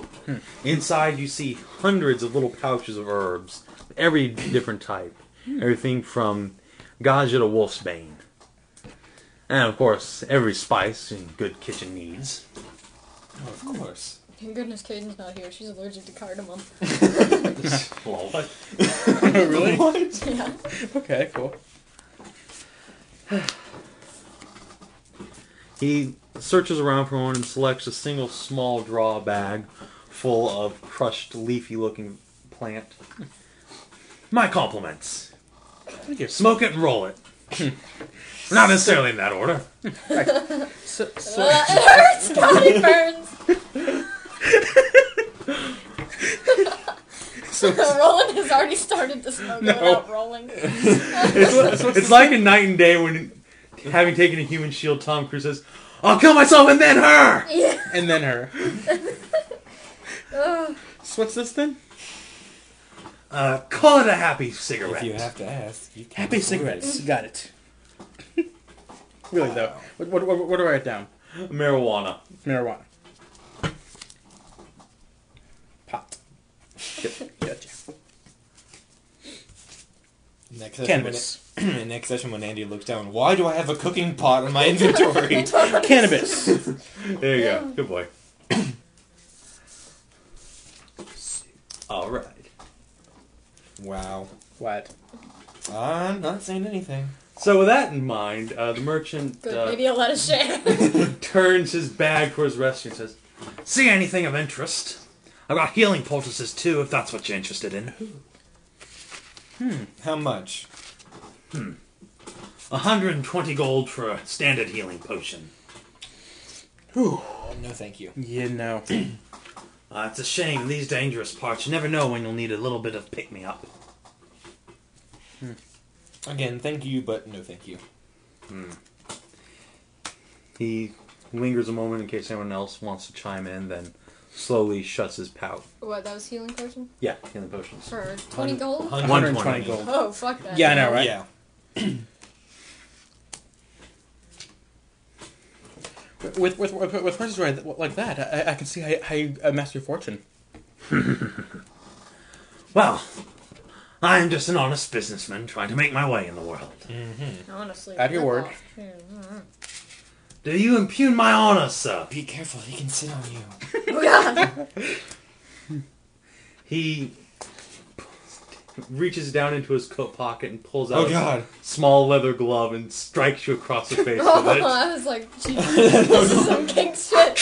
[SPEAKER 1] Inside you see hundreds of little pouches of herbs, every different type. Everything from Gaja to Wolfsbane. And of course, every spice and good kitchen needs.
[SPEAKER 4] Oh, of course.
[SPEAKER 3] Thank goodness Caden's not here. She's allergic to cardamom.
[SPEAKER 1] Well, what?
[SPEAKER 2] Really?
[SPEAKER 4] What?
[SPEAKER 3] Yeah.
[SPEAKER 2] Okay, cool.
[SPEAKER 1] He searches around for one and selects a single small draw bag full of crushed, leafy-looking plant. My compliments.
[SPEAKER 2] Thank you.
[SPEAKER 1] Smoke it and roll it. Not necessarily in that order.
[SPEAKER 2] So,
[SPEAKER 3] It hurts! God, it burns! Roland has already started to smoke it without rolling.
[SPEAKER 1] It's like in Night and Day when, having taken a human shield, Tom Cruise says, "I'll kill myself and then her!"
[SPEAKER 3] Yeah.
[SPEAKER 2] and then her.
[SPEAKER 3] Ugh.
[SPEAKER 2] So what's this then?
[SPEAKER 1] Call it a happy cigarette.
[SPEAKER 4] If you have to ask. You can
[SPEAKER 2] Happy cigarettes. Got it. Really though. What do I write down?
[SPEAKER 1] Marijuana.
[SPEAKER 2] Marijuana. Pot. Gotcha.
[SPEAKER 4] Next session
[SPEAKER 2] Cannabis.
[SPEAKER 4] Next session when Andy looks down, why do I have a cooking pot in my inventory?
[SPEAKER 2] Cannabis.
[SPEAKER 1] There you go. Good boy. Alright.
[SPEAKER 4] Wow.
[SPEAKER 2] What?
[SPEAKER 4] I'm not saying anything.
[SPEAKER 1] So with that in mind, the merchant
[SPEAKER 3] Good, maybe he'll let us share.
[SPEAKER 1] turns his bag towards the rest and says, "See anything of interest? I've got healing poultices too, if that's what you're interested in."
[SPEAKER 4] How much?
[SPEAKER 1] 120 gold for a standard healing potion.
[SPEAKER 2] Whew.
[SPEAKER 4] No, thank you.
[SPEAKER 2] Yeah, no.
[SPEAKER 1] It's a shame. In these dangerous parts, you never know when you'll need a little bit of pick-me-up.
[SPEAKER 4] Again, thank you, but no thank you.
[SPEAKER 1] He lingers a moment in case anyone else wants to chime in, then slowly shuts his pouch.
[SPEAKER 3] What, that was healing potion?
[SPEAKER 1] Yeah, healing potions.
[SPEAKER 3] For 20 gold?
[SPEAKER 2] 120 gold.
[SPEAKER 3] Oh, fuck that.
[SPEAKER 2] Yeah, I know, right?
[SPEAKER 4] Yeah.
[SPEAKER 2] With prices like that, I can see how you amass your fortune.
[SPEAKER 1] Well, I'm just an honest businessman trying to make my way in the world.
[SPEAKER 3] Honestly.
[SPEAKER 2] Have your word.
[SPEAKER 1] Do you impugn my honor, sir?
[SPEAKER 4] Be careful, he can sit on you.
[SPEAKER 3] Oh, God.
[SPEAKER 1] He reaches down into his coat pocket and pulls out
[SPEAKER 4] Oh god.
[SPEAKER 1] a small leather glove and strikes you across the face
[SPEAKER 3] Oh,
[SPEAKER 1] with it.
[SPEAKER 3] I was like, Jesus, this is some king shit.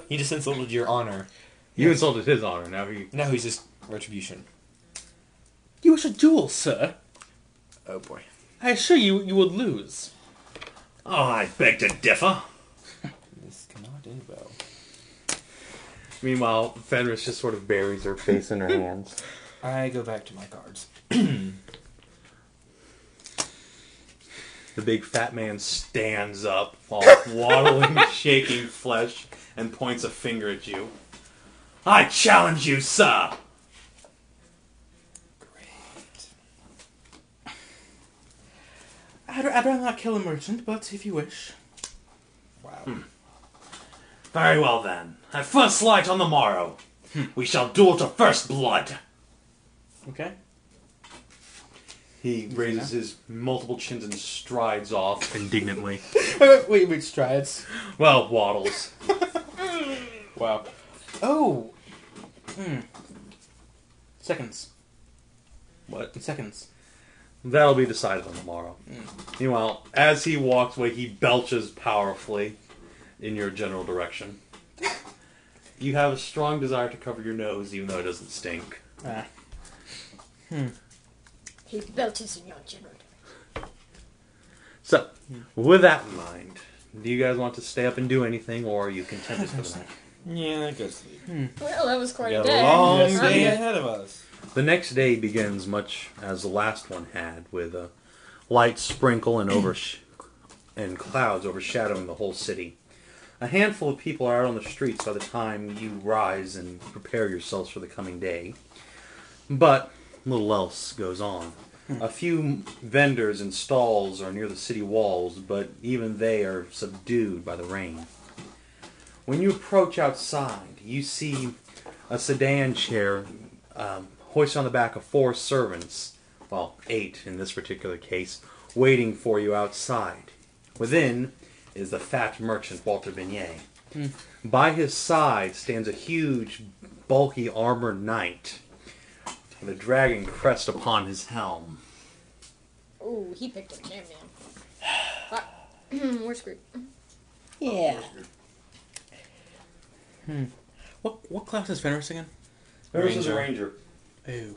[SPEAKER 4] He just insulted your honor.
[SPEAKER 1] You insulted his honor.
[SPEAKER 4] Now he's just retribution.
[SPEAKER 2] You wish a duel, sir?
[SPEAKER 4] Oh boy.
[SPEAKER 2] I assure you, you would lose.
[SPEAKER 1] Oh, I beg to differ.
[SPEAKER 4] This cannot end well.
[SPEAKER 1] Meanwhile, Fenris just sort of buries her face in her hands.
[SPEAKER 4] I go back to my cards.
[SPEAKER 1] The big fat man stands up, all waddling, shaking flesh, and points a finger at you. I challenge you, sir!
[SPEAKER 2] I'd rather not kill a merchant, but if you wish.
[SPEAKER 4] Wow.
[SPEAKER 1] Very well then. At first light on the morrow, we shall duel to first blood.
[SPEAKER 2] Okay.
[SPEAKER 1] He raises his multiple chins and strides off indignantly.
[SPEAKER 4] Wait, strides.
[SPEAKER 1] Well, waddles.
[SPEAKER 4] Wow. Oh!
[SPEAKER 2] Seconds.
[SPEAKER 1] What?
[SPEAKER 2] Seconds.
[SPEAKER 1] That'll be decided on the morrow. Meanwhile, as he walks away, he belches powerfully in your general direction. You have a strong desire to cover your nose, even though it doesn't stink.
[SPEAKER 3] He belches in your general.
[SPEAKER 1] So, with that in mind, do you guys want to stay up and do anything, or are you contented for the night?
[SPEAKER 4] Yeah, I go sleep.
[SPEAKER 3] Well, that was quite
[SPEAKER 4] We
[SPEAKER 3] a
[SPEAKER 4] got
[SPEAKER 3] day.
[SPEAKER 4] a long
[SPEAKER 2] Yes,
[SPEAKER 4] day
[SPEAKER 2] yeah.
[SPEAKER 4] ahead of us.
[SPEAKER 1] The next day begins much as the last one had, with a light sprinkle and clouds overshadowing the whole city. A handful of people are out on the streets by the time you rise and prepare yourselves for the coming day. But little else goes on. A few vendors and stalls are near the city walls, but even they are subdued by the rain. When you approach outside, you see a sedan chair hoisted on the back of 4 servants, well, 8 in this particular case, waiting for you outside. Within is the fat merchant Walter Beignet. By his side stands a huge, bulky armored knight with a dragon crest upon his helm.
[SPEAKER 3] Ooh, he picked a champion. We're screwed.
[SPEAKER 2] Yeah. What class is Fenris again?
[SPEAKER 1] Fenris is a ranger,
[SPEAKER 2] Ooh.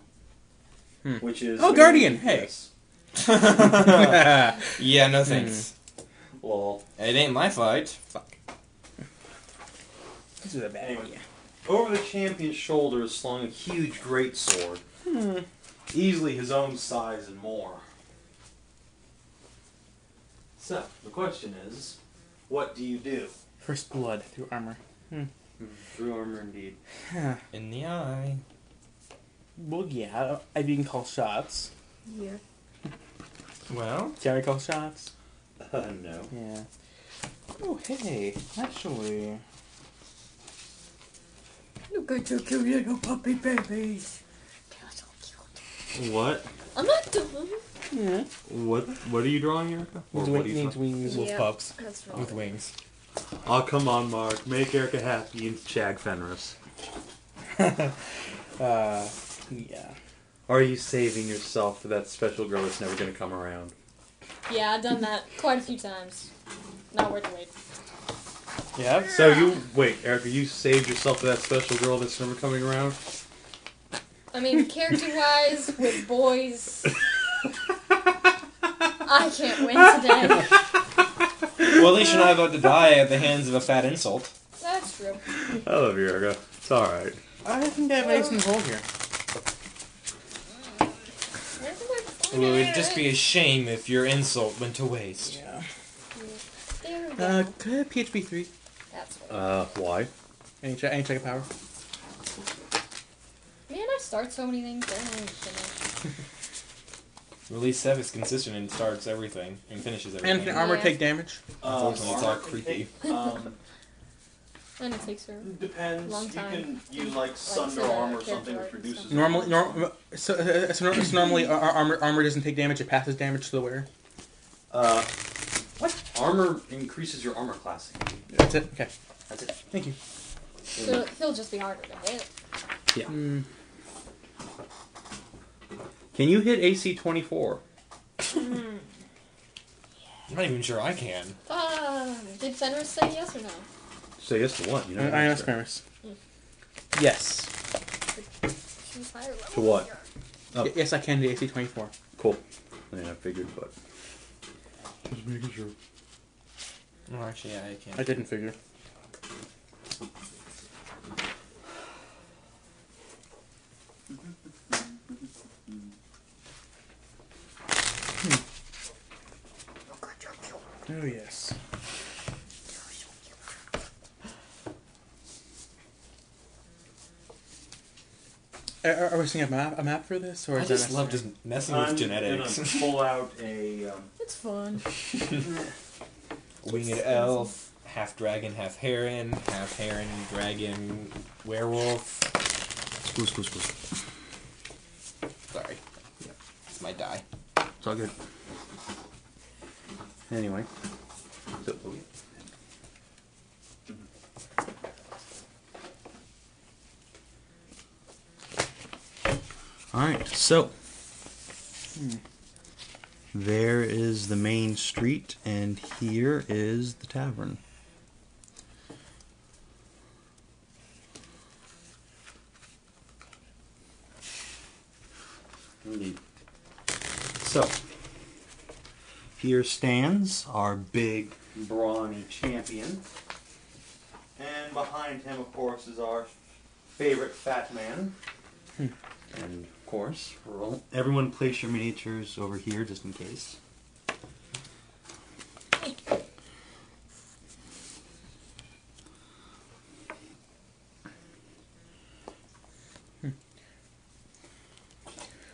[SPEAKER 1] which is...
[SPEAKER 2] Oh, Guardian, hey.
[SPEAKER 1] Yes.
[SPEAKER 4] Yeah, no thanks.
[SPEAKER 1] Lol.
[SPEAKER 4] It ain't my fight. Fuck.
[SPEAKER 2] This is a bad
[SPEAKER 1] Anyway.
[SPEAKER 2] idea.
[SPEAKER 1] Over the champion's shoulder is slung a huge greatsword. Easily his own size and more. So, the question is, what do you do?
[SPEAKER 2] First blood through armor.
[SPEAKER 1] Through armor, indeed.
[SPEAKER 4] In the eye.
[SPEAKER 2] Well, yeah, you can call shots.
[SPEAKER 3] Yeah.
[SPEAKER 4] Well,
[SPEAKER 2] Jerry call shots.
[SPEAKER 1] No.
[SPEAKER 2] Yeah. Oh, hey, actually.
[SPEAKER 3] Look at your cute little puppy babies. They're so cute.
[SPEAKER 1] What?
[SPEAKER 3] I'm not done.
[SPEAKER 2] Yeah.
[SPEAKER 1] What are you drawing, Erica? Or what are you
[SPEAKER 2] Needs
[SPEAKER 1] drawing?
[SPEAKER 2] wings.
[SPEAKER 4] wolf
[SPEAKER 3] Yeah.
[SPEAKER 4] pups
[SPEAKER 3] That's wrong.
[SPEAKER 4] with wings.
[SPEAKER 1] Oh, come on, Mark. Make Erica happy and shag Fenris.
[SPEAKER 2] Yeah.
[SPEAKER 1] Or are you saving yourself for that special girl that's never going to come around?
[SPEAKER 3] Yeah, I've done that quite a few times. Not worth the wait.
[SPEAKER 2] Yeah.
[SPEAKER 1] So you... Wait, Erica, you saved yourself for that special girl that's never coming around?
[SPEAKER 3] I mean, character-wise, with boys, I can't win today.
[SPEAKER 4] Well, at least you're not about to die at the hands of a fat insult.
[SPEAKER 3] That's true.
[SPEAKER 1] I love you, Erica. It's alright.
[SPEAKER 2] I think I have an ace in the hole here.
[SPEAKER 4] It would just be a shame if your insult went to waste.
[SPEAKER 2] Yeah.
[SPEAKER 3] There we go.
[SPEAKER 2] Could I have PHP 3?
[SPEAKER 3] That's what.
[SPEAKER 1] Why?
[SPEAKER 2] Any check of power?
[SPEAKER 3] Man, I start so many things. I don't even finish.
[SPEAKER 4] Release 7 is consistent and starts everything and finishes everything.
[SPEAKER 2] And can armor
[SPEAKER 3] Yeah.
[SPEAKER 2] take damage?
[SPEAKER 4] Unfortunately, it's all creepy.
[SPEAKER 3] And it takes her.
[SPEAKER 1] Depends.
[SPEAKER 3] Long time.
[SPEAKER 1] You can use like sunder
[SPEAKER 3] for the
[SPEAKER 1] armor or
[SPEAKER 3] character
[SPEAKER 1] something
[SPEAKER 3] art
[SPEAKER 1] which
[SPEAKER 3] and
[SPEAKER 1] reduces.
[SPEAKER 3] stuff.
[SPEAKER 2] Normally, normally armor doesn't take damage; it passes damage to the wearer.
[SPEAKER 1] What? Armor increases your armor class.
[SPEAKER 2] That's it. Okay.
[SPEAKER 1] That's it.
[SPEAKER 2] Thank you.
[SPEAKER 3] So he'll just be harder to hit.
[SPEAKER 1] Yeah. Can you hit AC 24?
[SPEAKER 4] I'm not even sure I can.
[SPEAKER 3] Did Fenris say yes or no?
[SPEAKER 1] Say yes to what? You know.
[SPEAKER 2] I asked Fenris. Yes.
[SPEAKER 3] She's higher level.
[SPEAKER 1] To what? Oh.
[SPEAKER 2] Yes, I can do AC 24.
[SPEAKER 1] Cool. I mean, I figured, but just making sure.
[SPEAKER 4] Oh, actually, yeah, I can.
[SPEAKER 2] I didn't figure. Oh, yes. Are we seeing a map for this? Or
[SPEAKER 4] I
[SPEAKER 2] is
[SPEAKER 4] just
[SPEAKER 2] that
[SPEAKER 4] love just messing with genetics.
[SPEAKER 1] I'm gonna pull out a.
[SPEAKER 3] It's fun.
[SPEAKER 4] Winged elf, half dragon, half heron, dragon, werewolf.
[SPEAKER 1] Squeeze.
[SPEAKER 4] Sorry.
[SPEAKER 1] Yep.
[SPEAKER 4] It's my die.
[SPEAKER 1] It's all good. Anyway. So, Alright, so there is the main street, and here is the tavern. Indeed. So, here stands our big, brawny champion. And behind him, of course, is our favorite fat man. And, of course, everyone place your miniatures over here, just in case.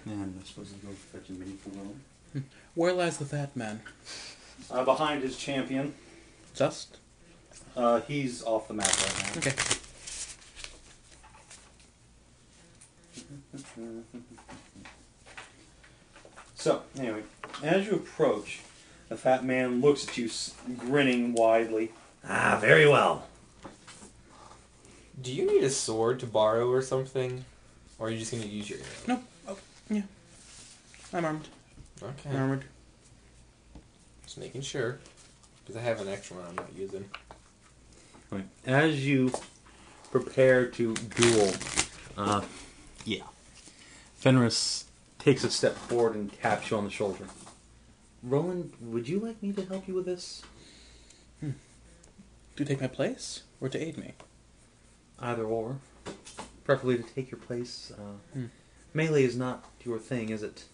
[SPEAKER 1] And I suppose I'll go fetch a mini for Rowland.
[SPEAKER 2] Where lies the fat man?
[SPEAKER 1] Behind his champion.
[SPEAKER 2] Just?
[SPEAKER 1] He's off the map right now.
[SPEAKER 2] Okay.
[SPEAKER 1] So, anyway, as you approach, the fat man looks at you, grinning widely. Ah, very well.
[SPEAKER 4] Do you need a sword to borrow or something? Or are you just going to use your arrow?
[SPEAKER 2] No. Oh, yeah. I'm armed.
[SPEAKER 4] Okay.
[SPEAKER 2] I'm armored.
[SPEAKER 4] Just making sure. Because I have an extra one I'm not using.
[SPEAKER 1] Right. As you prepare to duel, Fenris takes a step forward and taps you on the shoulder. Rowland, would you like me to help you with this?
[SPEAKER 2] To take my place? Or to aid me?
[SPEAKER 1] Either or. Preferably to take your place. Melee is not your thing, is it?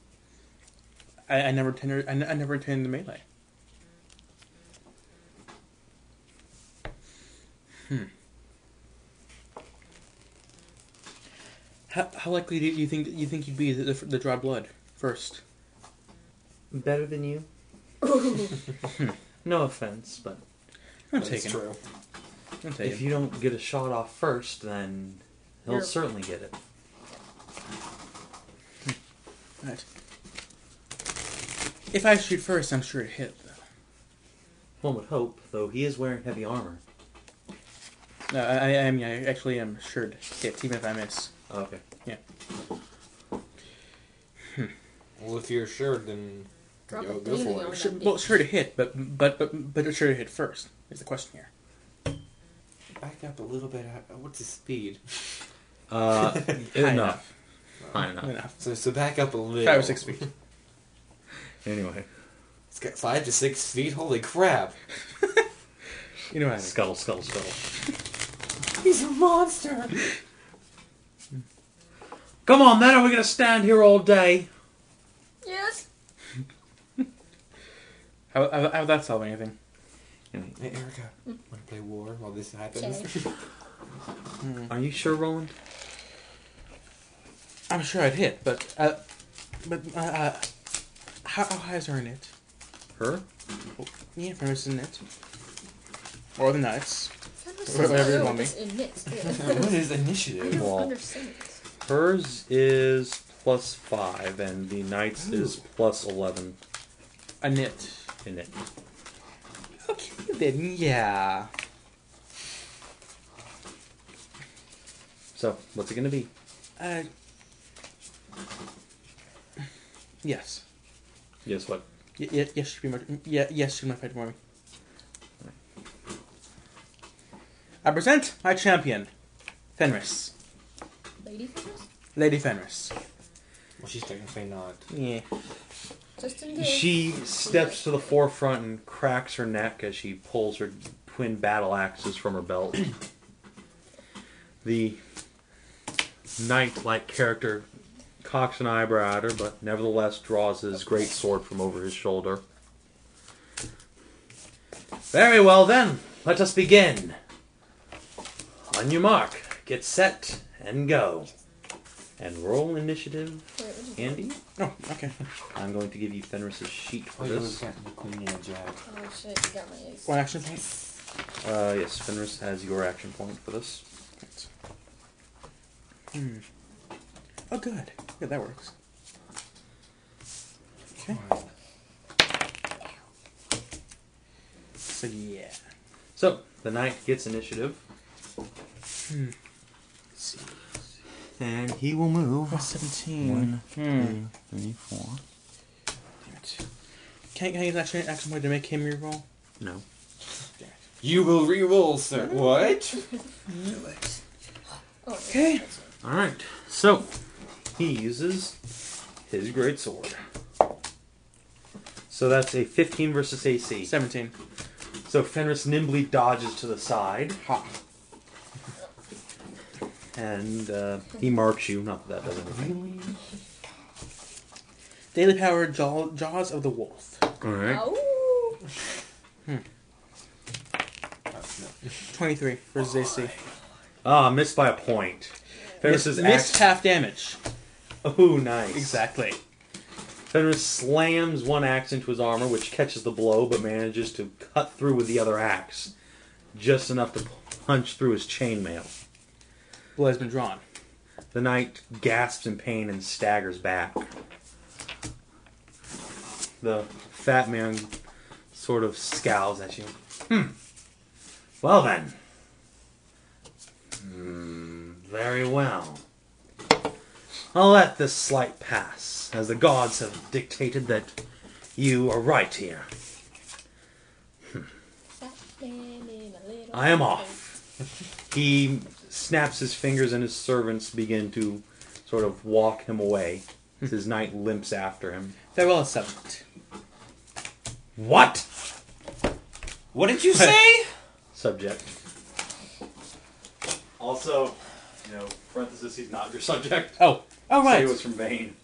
[SPEAKER 2] I never attended the melee. How likely do you think you'd be to draw blood first?
[SPEAKER 1] Better than you? No offense, but
[SPEAKER 2] I'm
[SPEAKER 4] That's
[SPEAKER 2] taking
[SPEAKER 4] true.
[SPEAKER 2] I'm taking
[SPEAKER 1] if you don't get a shot off first, then he'll certainly get it.
[SPEAKER 2] Right. If I shoot first, I'm sure it hit, though.
[SPEAKER 1] One would hope, though he is wearing heavy armor.
[SPEAKER 2] No, I actually am sure to hit, even if I miss.
[SPEAKER 1] Oh, okay.
[SPEAKER 2] Yeah.
[SPEAKER 4] Well, if you're sure, then
[SPEAKER 3] Drop
[SPEAKER 4] go
[SPEAKER 3] a
[SPEAKER 4] for
[SPEAKER 3] daily
[SPEAKER 4] it.
[SPEAKER 3] on
[SPEAKER 2] Sure,
[SPEAKER 3] that
[SPEAKER 2] well,
[SPEAKER 3] bitch.
[SPEAKER 2] sure to hit, but sure to hit first is the question here.
[SPEAKER 4] Back up a little bit. What's his speed?
[SPEAKER 2] High enough.
[SPEAKER 1] High enough.
[SPEAKER 2] Enough.
[SPEAKER 4] So back up a little.
[SPEAKER 2] 5 or 6 feet.
[SPEAKER 1] Anyway.
[SPEAKER 4] It's got 5 to 6 feet. Holy crap!
[SPEAKER 2] You know what I mean.
[SPEAKER 1] Scuttle.
[SPEAKER 4] He's a monster.
[SPEAKER 1] Come on, then, are we going to stand here all day?
[SPEAKER 3] Yes.
[SPEAKER 2] How would that solve anything?
[SPEAKER 4] Hey, Erica, want to play war while this happens?
[SPEAKER 3] Okay.
[SPEAKER 1] Are you sure, Rowland?
[SPEAKER 2] I'm sure I'd hit, but how high is her in it?
[SPEAKER 1] Her?
[SPEAKER 2] Yeah, Fenris in it. Or the knights.
[SPEAKER 3] Fenris
[SPEAKER 2] Whatever
[SPEAKER 3] doesn't
[SPEAKER 2] you
[SPEAKER 3] know
[SPEAKER 2] want me.
[SPEAKER 3] this in this.
[SPEAKER 4] What is
[SPEAKER 3] I
[SPEAKER 4] initiative?
[SPEAKER 3] don't
[SPEAKER 1] Well,
[SPEAKER 3] understand.
[SPEAKER 1] Hers is +5, and the knight's is +11
[SPEAKER 2] A knit.
[SPEAKER 1] in it.
[SPEAKER 2] Okay, then, yeah.
[SPEAKER 1] So, what's it going to be?
[SPEAKER 2] Yes.
[SPEAKER 1] Yes, what?
[SPEAKER 2] Yes, she can be yes, she can fight for me. I present my champion, Fenris.
[SPEAKER 3] Lady Fenris?
[SPEAKER 2] Lady Fenris.
[SPEAKER 4] Well, she's technically not.
[SPEAKER 2] Yeah.
[SPEAKER 3] Just in case.
[SPEAKER 1] She steps to the forefront and cracks her neck as she pulls her twin battle axes from her belt. The knight-like character cocks an eyebrow at her, but nevertheless draws his great sword from over his shoulder. Very well then, let us begin. On your mark, get set, and go. And roll initiative, Andy.
[SPEAKER 2] Oh, okay.
[SPEAKER 1] I'm going to give you Fenris's sheet for
[SPEAKER 4] Oh,
[SPEAKER 1] this.
[SPEAKER 4] the queen and a jack.
[SPEAKER 3] Oh shit, you got my ace.
[SPEAKER 2] One action point.
[SPEAKER 1] Yes, Fenris has your action point for this.
[SPEAKER 2] Oh, good. Good, that works. Okay. So, yeah.
[SPEAKER 1] So, the knight gets initiative.
[SPEAKER 2] Let's see.
[SPEAKER 1] And he will move.
[SPEAKER 2] 17.
[SPEAKER 1] 2, 3, 4.
[SPEAKER 2] Damn it. Can I use an action point to make him reroll?
[SPEAKER 1] No.
[SPEAKER 2] Damn it.
[SPEAKER 4] You will re-roll, sir. What?
[SPEAKER 3] Oh,
[SPEAKER 2] Okay.
[SPEAKER 1] Alright, so he uses his great sword. So that's a 15 versus AC.
[SPEAKER 2] 17.
[SPEAKER 1] So Fenris nimbly dodges to the side.
[SPEAKER 2] Ha.
[SPEAKER 1] And he marks you. Not that that does anything.
[SPEAKER 2] Daily power Jaws of the Wolf.
[SPEAKER 1] Alright.
[SPEAKER 3] Oh.
[SPEAKER 2] 23 versus AC.
[SPEAKER 1] Ah, missed by a point. Fenris's
[SPEAKER 2] Missed half damage.
[SPEAKER 1] Oh, nice.
[SPEAKER 2] Exactly.
[SPEAKER 1] Fenris slams one axe into his armor, which catches the blow, but manages to cut through with the other axe. Just enough to punch through his chainmail.
[SPEAKER 2] Blood has been drawn.
[SPEAKER 1] The knight gasps in pain and staggers back. The fat man sort of scowls at you. Well then. Very well. I'll let this slight pass, as the gods have dictated that you are right here. I am off. He snaps his fingers and his servants begin to sort of walk him away. His knight limps after him.
[SPEAKER 2] Farewell, subject.
[SPEAKER 1] What?
[SPEAKER 4] What did you say?
[SPEAKER 1] Subject. Also, parenthesis, he's not your subject.
[SPEAKER 2] Oh, right.
[SPEAKER 1] So he was from Vane.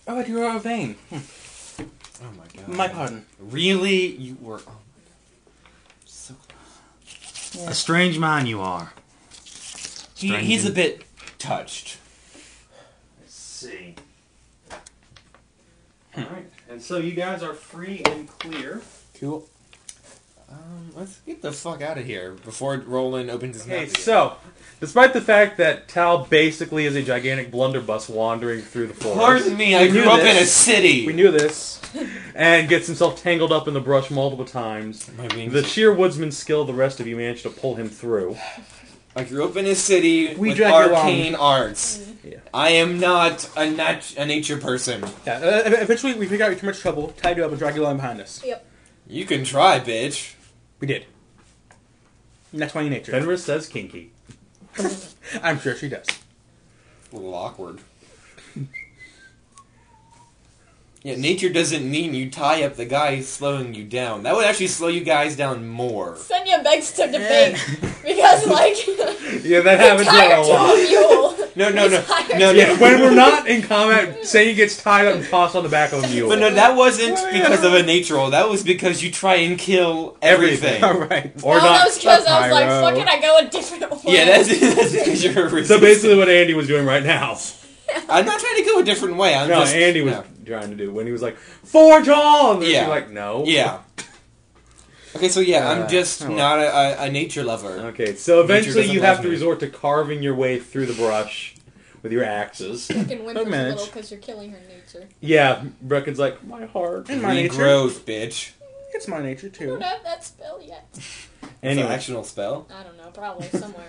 [SPEAKER 2] Oh, you are a Vane.
[SPEAKER 4] Oh my god.
[SPEAKER 2] My pardon.
[SPEAKER 4] Really? You were... Oh my god. So close.
[SPEAKER 1] A strange man you are.
[SPEAKER 4] He's a bit touched.
[SPEAKER 1] Let's see. Alright, and so you guys are free and clear.
[SPEAKER 2] Cool.
[SPEAKER 4] Let's get the fuck out of here before Rowland opens his mouth
[SPEAKER 1] Okay,
[SPEAKER 4] again.
[SPEAKER 1] so, despite the fact that Tal basically is a gigantic blunderbuss wandering through the forest.
[SPEAKER 4] Pardon me, I
[SPEAKER 1] We knew
[SPEAKER 4] grew up in a
[SPEAKER 1] this.
[SPEAKER 4] city.
[SPEAKER 1] We knew this. And gets himself tangled up in the brush multiple times.
[SPEAKER 4] My wings.
[SPEAKER 1] The sheer woodsman's skill of the rest of you managed to pull him through.
[SPEAKER 4] I grew up in a city
[SPEAKER 2] We
[SPEAKER 4] with
[SPEAKER 2] drag you along.
[SPEAKER 4] arcane arts.
[SPEAKER 1] Yeah.
[SPEAKER 4] I am not a nature person.
[SPEAKER 2] Yeah, eventually we figure out you're too much trouble, tied you up, and drag you along behind us.
[SPEAKER 3] Yep.
[SPEAKER 4] You can try, bitch.
[SPEAKER 2] We did. And that's why you nature.
[SPEAKER 1] Fenris says kinky.
[SPEAKER 2] I'm sure she does.
[SPEAKER 4] A little awkward. Yeah, nature doesn't mean you tie up the guy slowing you down. That would actually slow you guys down more.
[SPEAKER 3] Senya begs to debate because, like,
[SPEAKER 1] Yeah, that happens
[SPEAKER 3] tired
[SPEAKER 1] a
[SPEAKER 3] to
[SPEAKER 1] lot.
[SPEAKER 3] a mule.
[SPEAKER 4] No.
[SPEAKER 1] Yeah, when we're not in combat, say he gets tied up and tossed on the back of a mule.
[SPEAKER 4] But no, that wasn't because of a nature roll. That was because you try and kill everything.
[SPEAKER 2] Alright.
[SPEAKER 1] Or
[SPEAKER 3] No,
[SPEAKER 1] not.
[SPEAKER 3] that was because I was like,
[SPEAKER 2] Pyro.
[SPEAKER 3] fuck it, I go a different way.
[SPEAKER 4] Yeah, that's because you're a resistant.
[SPEAKER 1] So basically what Andy was doing right now.
[SPEAKER 4] I'm not trying to go a different way. I'm
[SPEAKER 1] No,
[SPEAKER 4] just...
[SPEAKER 1] Andy was
[SPEAKER 4] no.
[SPEAKER 1] trying to do when he was like, forge on! And
[SPEAKER 4] Yeah.
[SPEAKER 1] she's like, no.
[SPEAKER 4] Yeah. Okay, so yeah, I'm just
[SPEAKER 1] oh well.
[SPEAKER 4] not a nature lover.
[SPEAKER 1] Okay, so eventually
[SPEAKER 4] doesn't
[SPEAKER 1] you have
[SPEAKER 4] love
[SPEAKER 1] to
[SPEAKER 4] me.
[SPEAKER 1] resort to carving your way through the brush with your axes.
[SPEAKER 3] Fucking whimpers a
[SPEAKER 2] manage.
[SPEAKER 3] little because you're killing her nature.
[SPEAKER 1] Yeah, Brecken's like, my heart.
[SPEAKER 2] In my nature.
[SPEAKER 4] Regrowth, bitch.
[SPEAKER 2] It's my nature
[SPEAKER 3] I
[SPEAKER 2] too.
[SPEAKER 3] don't have that spell yet.
[SPEAKER 4] It's
[SPEAKER 1] Anyway.
[SPEAKER 4] an actional spell.
[SPEAKER 3] I don't know, probably somewhere.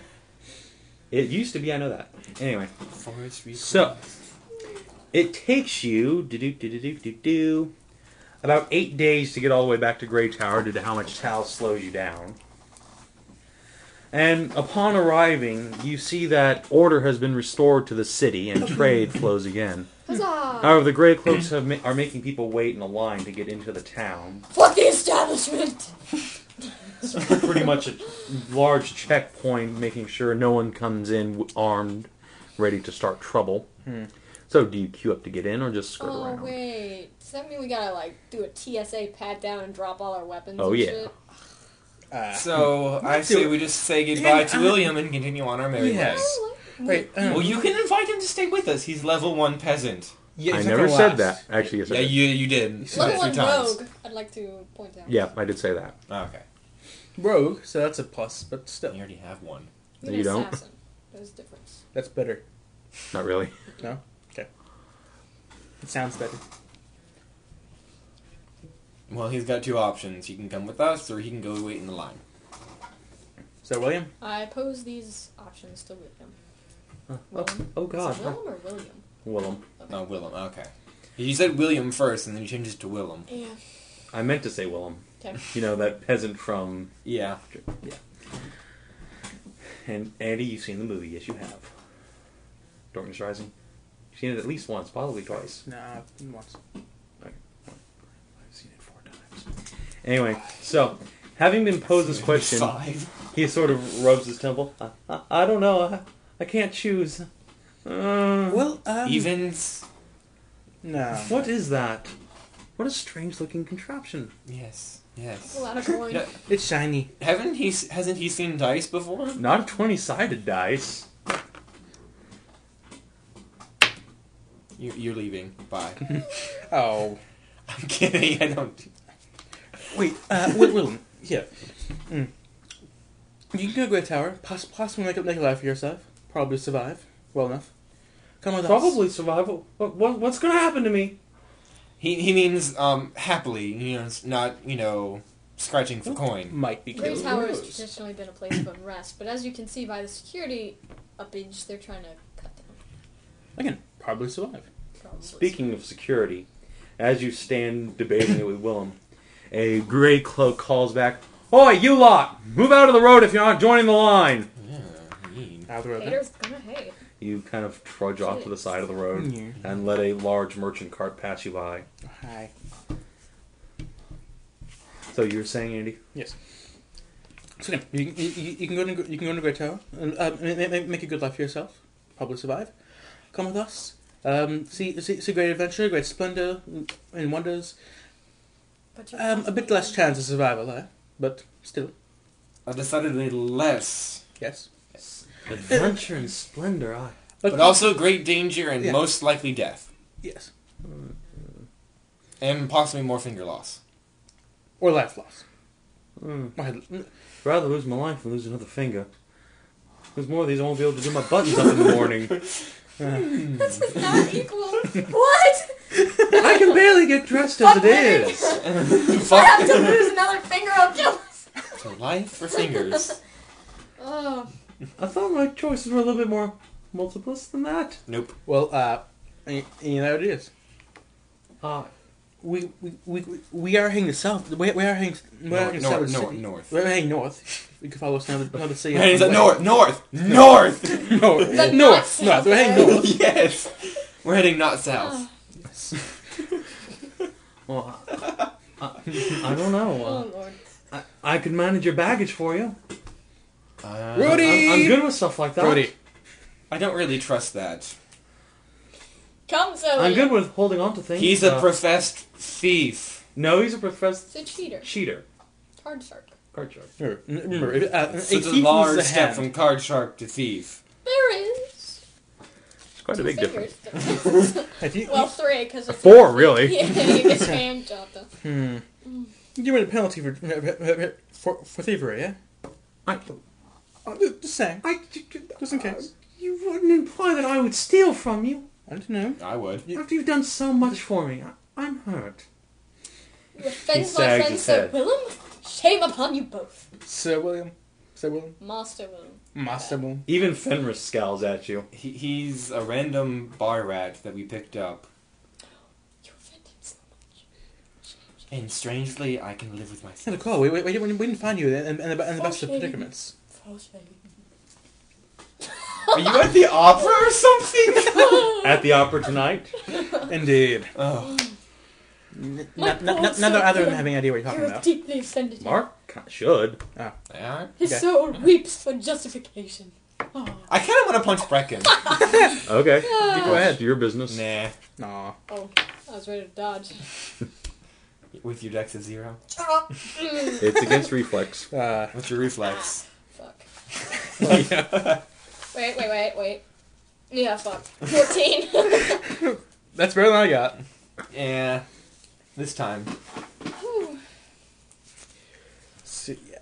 [SPEAKER 1] It used to be, I know that. Anyway,
[SPEAKER 4] Forest resource.
[SPEAKER 1] so it takes you about 8 days to get all the way back to Grey Tower due to how much Tal slows you down. And upon arriving, you see that order has been restored to the city and trade flows again.
[SPEAKER 3] Huzzah!
[SPEAKER 1] However, the Grey Cloaks are making people wait in a line to get into the town.
[SPEAKER 3] Fuck the establishment!
[SPEAKER 1] It's pretty much a large checkpoint, making sure no one comes in armed, ready to start trouble. So, do you queue up to get in, or just skirt around?
[SPEAKER 3] Oh, wait. Does that mean we gotta, like, do a TSA pat down and drop all our weapons
[SPEAKER 1] Oh,
[SPEAKER 3] and
[SPEAKER 1] yeah.
[SPEAKER 3] shit?
[SPEAKER 4] So, I say we just say goodbye to William and continue on our merry way.
[SPEAKER 2] Yes. Wait,
[SPEAKER 4] Well, you can invite him to stay with us. He's level 1 peasant.
[SPEAKER 2] yeah,
[SPEAKER 1] I
[SPEAKER 2] it's not
[SPEAKER 1] never
[SPEAKER 2] gonna
[SPEAKER 1] said
[SPEAKER 2] last.
[SPEAKER 1] that. Actually, yes, I
[SPEAKER 4] Yeah,
[SPEAKER 1] did.
[SPEAKER 4] you did.
[SPEAKER 2] You
[SPEAKER 4] Three
[SPEAKER 3] Level 1
[SPEAKER 4] times.
[SPEAKER 3] rogue, I'd like to point out.
[SPEAKER 1] Yeah, I did say that.
[SPEAKER 4] Oh, okay.
[SPEAKER 2] Rogue, so that's a plus, but
[SPEAKER 4] You
[SPEAKER 2] still,
[SPEAKER 4] already have one.
[SPEAKER 3] You're
[SPEAKER 1] You
[SPEAKER 3] an
[SPEAKER 1] don't?
[SPEAKER 3] assassin. There's a difference.
[SPEAKER 2] that's better.
[SPEAKER 1] Not really.
[SPEAKER 2] No? Okay. It sounds better.
[SPEAKER 4] Well, he's got 2 options. He can come with us, or he can go wait in the line.
[SPEAKER 2] So, William?
[SPEAKER 3] I pose these options to William.
[SPEAKER 1] Oh,
[SPEAKER 3] Willem?
[SPEAKER 1] oh God.
[SPEAKER 3] Is it Willem or William?
[SPEAKER 1] Willem.
[SPEAKER 4] Oh, Willem. Okay. You said William first, and then you changed it to Willem.
[SPEAKER 3] Yeah.
[SPEAKER 1] I meant to say Willem.
[SPEAKER 3] Okay.
[SPEAKER 1] You know, that peasant from...
[SPEAKER 4] Yeah.
[SPEAKER 1] Yeah. And Andy, you've seen the movie. Yes, you have. Darkness Rising. You've seen it at least once, probably twice.
[SPEAKER 2] Nah, once.
[SPEAKER 1] I've seen it 4 times. Anyway, so, having been posed this question,
[SPEAKER 4] 5.
[SPEAKER 1] he sort of rubs his temple. I don't know. I can't choose.
[SPEAKER 2] Well,
[SPEAKER 4] Evens?
[SPEAKER 2] no.
[SPEAKER 1] What is that? What a strange-looking contraption.
[SPEAKER 4] Yes.
[SPEAKER 3] A
[SPEAKER 4] Yes.
[SPEAKER 3] lot of coin.
[SPEAKER 4] No,
[SPEAKER 2] It's shiny.
[SPEAKER 4] hasn't he seen dice before?
[SPEAKER 1] Not a 20-sided dice.
[SPEAKER 4] You're leaving. Bye.
[SPEAKER 2] Oh.
[SPEAKER 4] I'm kidding. I don't.
[SPEAKER 2] Wait, William, here. You can go to Great Tower, possibly make a life for yourself. Probably survive well enough. Come with us.
[SPEAKER 1] Probably survival. What's going to happen to me?
[SPEAKER 4] He means happily. Not scratching for coin.
[SPEAKER 2] Might be
[SPEAKER 3] Great
[SPEAKER 2] killed.
[SPEAKER 3] Tower has traditionally been a place of unrest, but as you can see by the security uppage, they're trying to cut down.
[SPEAKER 2] Again, probably survive.
[SPEAKER 3] Probably.
[SPEAKER 1] Speaking of security, as you stand debating it with Willem, a gray cloak calls back, "Oi, you lot! Move out of the road if you're not joining the line!"
[SPEAKER 4] Yeah, mean.
[SPEAKER 2] Out the road.
[SPEAKER 3] Haters gonna hate.
[SPEAKER 1] You kind of trudge off to the side of the road
[SPEAKER 2] Yeah.
[SPEAKER 1] and let a large merchant cart pass you by.
[SPEAKER 2] Hi.
[SPEAKER 1] So you were saying, Andy?
[SPEAKER 2] Yes. So again, you can go to Great Tower and make a good life for yourself. Probably survive. Come with us. See great adventure, great splendor and wonders.
[SPEAKER 3] But you're
[SPEAKER 2] A bit less chance of survival there, but still,
[SPEAKER 4] A decidedly less,
[SPEAKER 2] yes.
[SPEAKER 1] Adventure and splendor,
[SPEAKER 4] but also great danger and
[SPEAKER 2] Yeah.
[SPEAKER 4] most likely death,
[SPEAKER 2] Yes.
[SPEAKER 4] and possibly more finger loss.
[SPEAKER 2] Or life loss.
[SPEAKER 1] I'd rather lose my life than lose another finger. There's more of these, I won't be able to do my buttons up in the morning.
[SPEAKER 3] That's not equal. What?
[SPEAKER 1] I can barely get dressed as it is.
[SPEAKER 3] If I have to lose another finger, I'll kill myself.
[SPEAKER 4] So life for fingers.
[SPEAKER 3] Oh.
[SPEAKER 1] I thought my choices were a little bit more multiples than that.
[SPEAKER 4] Nope.
[SPEAKER 2] Well, you know what it is. We are heading south. We are heading south.
[SPEAKER 4] North.
[SPEAKER 2] We're heading north. We could follow us another city.
[SPEAKER 4] Hey, is that north?
[SPEAKER 2] North.
[SPEAKER 3] North.
[SPEAKER 2] We're heading north.
[SPEAKER 4] Yes. We're heading not south.
[SPEAKER 1] Well, I don't know.
[SPEAKER 3] Oh, Lord.
[SPEAKER 1] I could manage your baggage for you.
[SPEAKER 2] Rudy!
[SPEAKER 1] I'm good with stuff like that.
[SPEAKER 2] Rudy.
[SPEAKER 4] I don't really trust that.
[SPEAKER 3] Come, Zoe.
[SPEAKER 1] I'm good with holding on to things.
[SPEAKER 4] He's a professed thief.
[SPEAKER 1] No, he's a professed
[SPEAKER 3] It's a cheater.
[SPEAKER 1] cheater.
[SPEAKER 3] Card shark.
[SPEAKER 1] Card shark.
[SPEAKER 2] Remember,
[SPEAKER 4] It's a large step from card shark to thief.
[SPEAKER 3] There is.
[SPEAKER 1] It's quite a big difference.
[SPEAKER 2] difference.
[SPEAKER 3] Well, 3, because it's...
[SPEAKER 1] 4, really.
[SPEAKER 3] Yeah, you get spam job, though.
[SPEAKER 2] Give me the penalty for thievery, yeah? Just saying. Just in case.
[SPEAKER 1] You wouldn't imply that I would steal from you.
[SPEAKER 2] I don't know.
[SPEAKER 4] I would.
[SPEAKER 1] After you've done so much for me, I'm hurt.
[SPEAKER 3] You offend my
[SPEAKER 1] sagged
[SPEAKER 3] friend
[SPEAKER 1] his
[SPEAKER 3] Sir
[SPEAKER 1] head.
[SPEAKER 3] Willem? Shame upon you both.
[SPEAKER 2] Sir William. Sir Willem?
[SPEAKER 3] Master Willem.
[SPEAKER 2] Master Willem.
[SPEAKER 1] Even Fenris scowls at you.
[SPEAKER 4] He's a random bar rat that we picked up.
[SPEAKER 3] You offend him so much.
[SPEAKER 4] And strangely, I can live with
[SPEAKER 2] Yeah,
[SPEAKER 4] myself.
[SPEAKER 2] Nicole, we didn't find you in the best of predicaments.
[SPEAKER 4] Are you at the opera or something?
[SPEAKER 1] At the opera tonight?
[SPEAKER 2] Indeed.
[SPEAKER 4] Oh.
[SPEAKER 3] My
[SPEAKER 2] Now
[SPEAKER 3] poor
[SPEAKER 2] that either of them
[SPEAKER 3] son.
[SPEAKER 2] have any idea what you're talking
[SPEAKER 3] You
[SPEAKER 2] about.
[SPEAKER 3] have deeply offended him.
[SPEAKER 1] Mark should.
[SPEAKER 4] Yeah.
[SPEAKER 3] His
[SPEAKER 2] Okay.
[SPEAKER 3] soul weeps for justification. Oh.
[SPEAKER 4] I kind of want to punch Brecken.
[SPEAKER 1] Okay.
[SPEAKER 2] Go ahead.
[SPEAKER 1] It's your business.
[SPEAKER 4] Nah.
[SPEAKER 2] Aw.
[SPEAKER 3] Oh, I was ready to dodge.
[SPEAKER 4] With your dex of 0.
[SPEAKER 1] It's against reflex.
[SPEAKER 4] What's your reflex?
[SPEAKER 3] Fuck.
[SPEAKER 4] Yeah.
[SPEAKER 3] Wait. Yeah, fuck. 14.
[SPEAKER 2] That's better than I got.
[SPEAKER 4] Yeah. This time.
[SPEAKER 3] Whew.
[SPEAKER 2] So, yeah.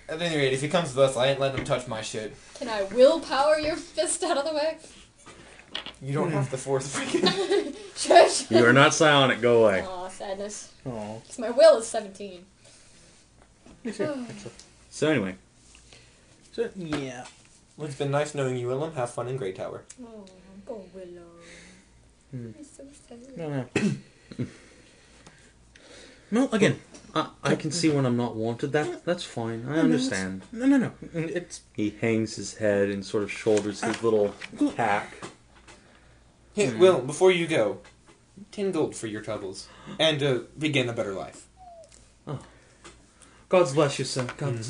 [SPEAKER 4] At any rate, if he comes with us, I ain't letting him touch my shit.
[SPEAKER 3] Can I willpower your fist out of the way?
[SPEAKER 4] You don't have the force freaking.
[SPEAKER 3] Shush.
[SPEAKER 1] You are not psionic. Go away.
[SPEAKER 3] Aw, sadness.
[SPEAKER 2] Oh.
[SPEAKER 3] 'Cause my will is 17.
[SPEAKER 2] Me too.
[SPEAKER 1] So anyway,
[SPEAKER 2] So, yeah.
[SPEAKER 4] Well, it's been nice knowing you, Willem. Have fun in Grey Tower.
[SPEAKER 3] Oh, poor Willow.
[SPEAKER 2] Hmm.
[SPEAKER 3] He's so sad.
[SPEAKER 2] No. Well, again.
[SPEAKER 1] I can see when I'm not wanted. That's fine. I understand.
[SPEAKER 2] No. It's...
[SPEAKER 1] He hangs his head and sort of shoulders his little pack.
[SPEAKER 4] Hey, Willem, before you go, 10 gold for your troubles. And to begin a better life.
[SPEAKER 1] God bless you, sir. God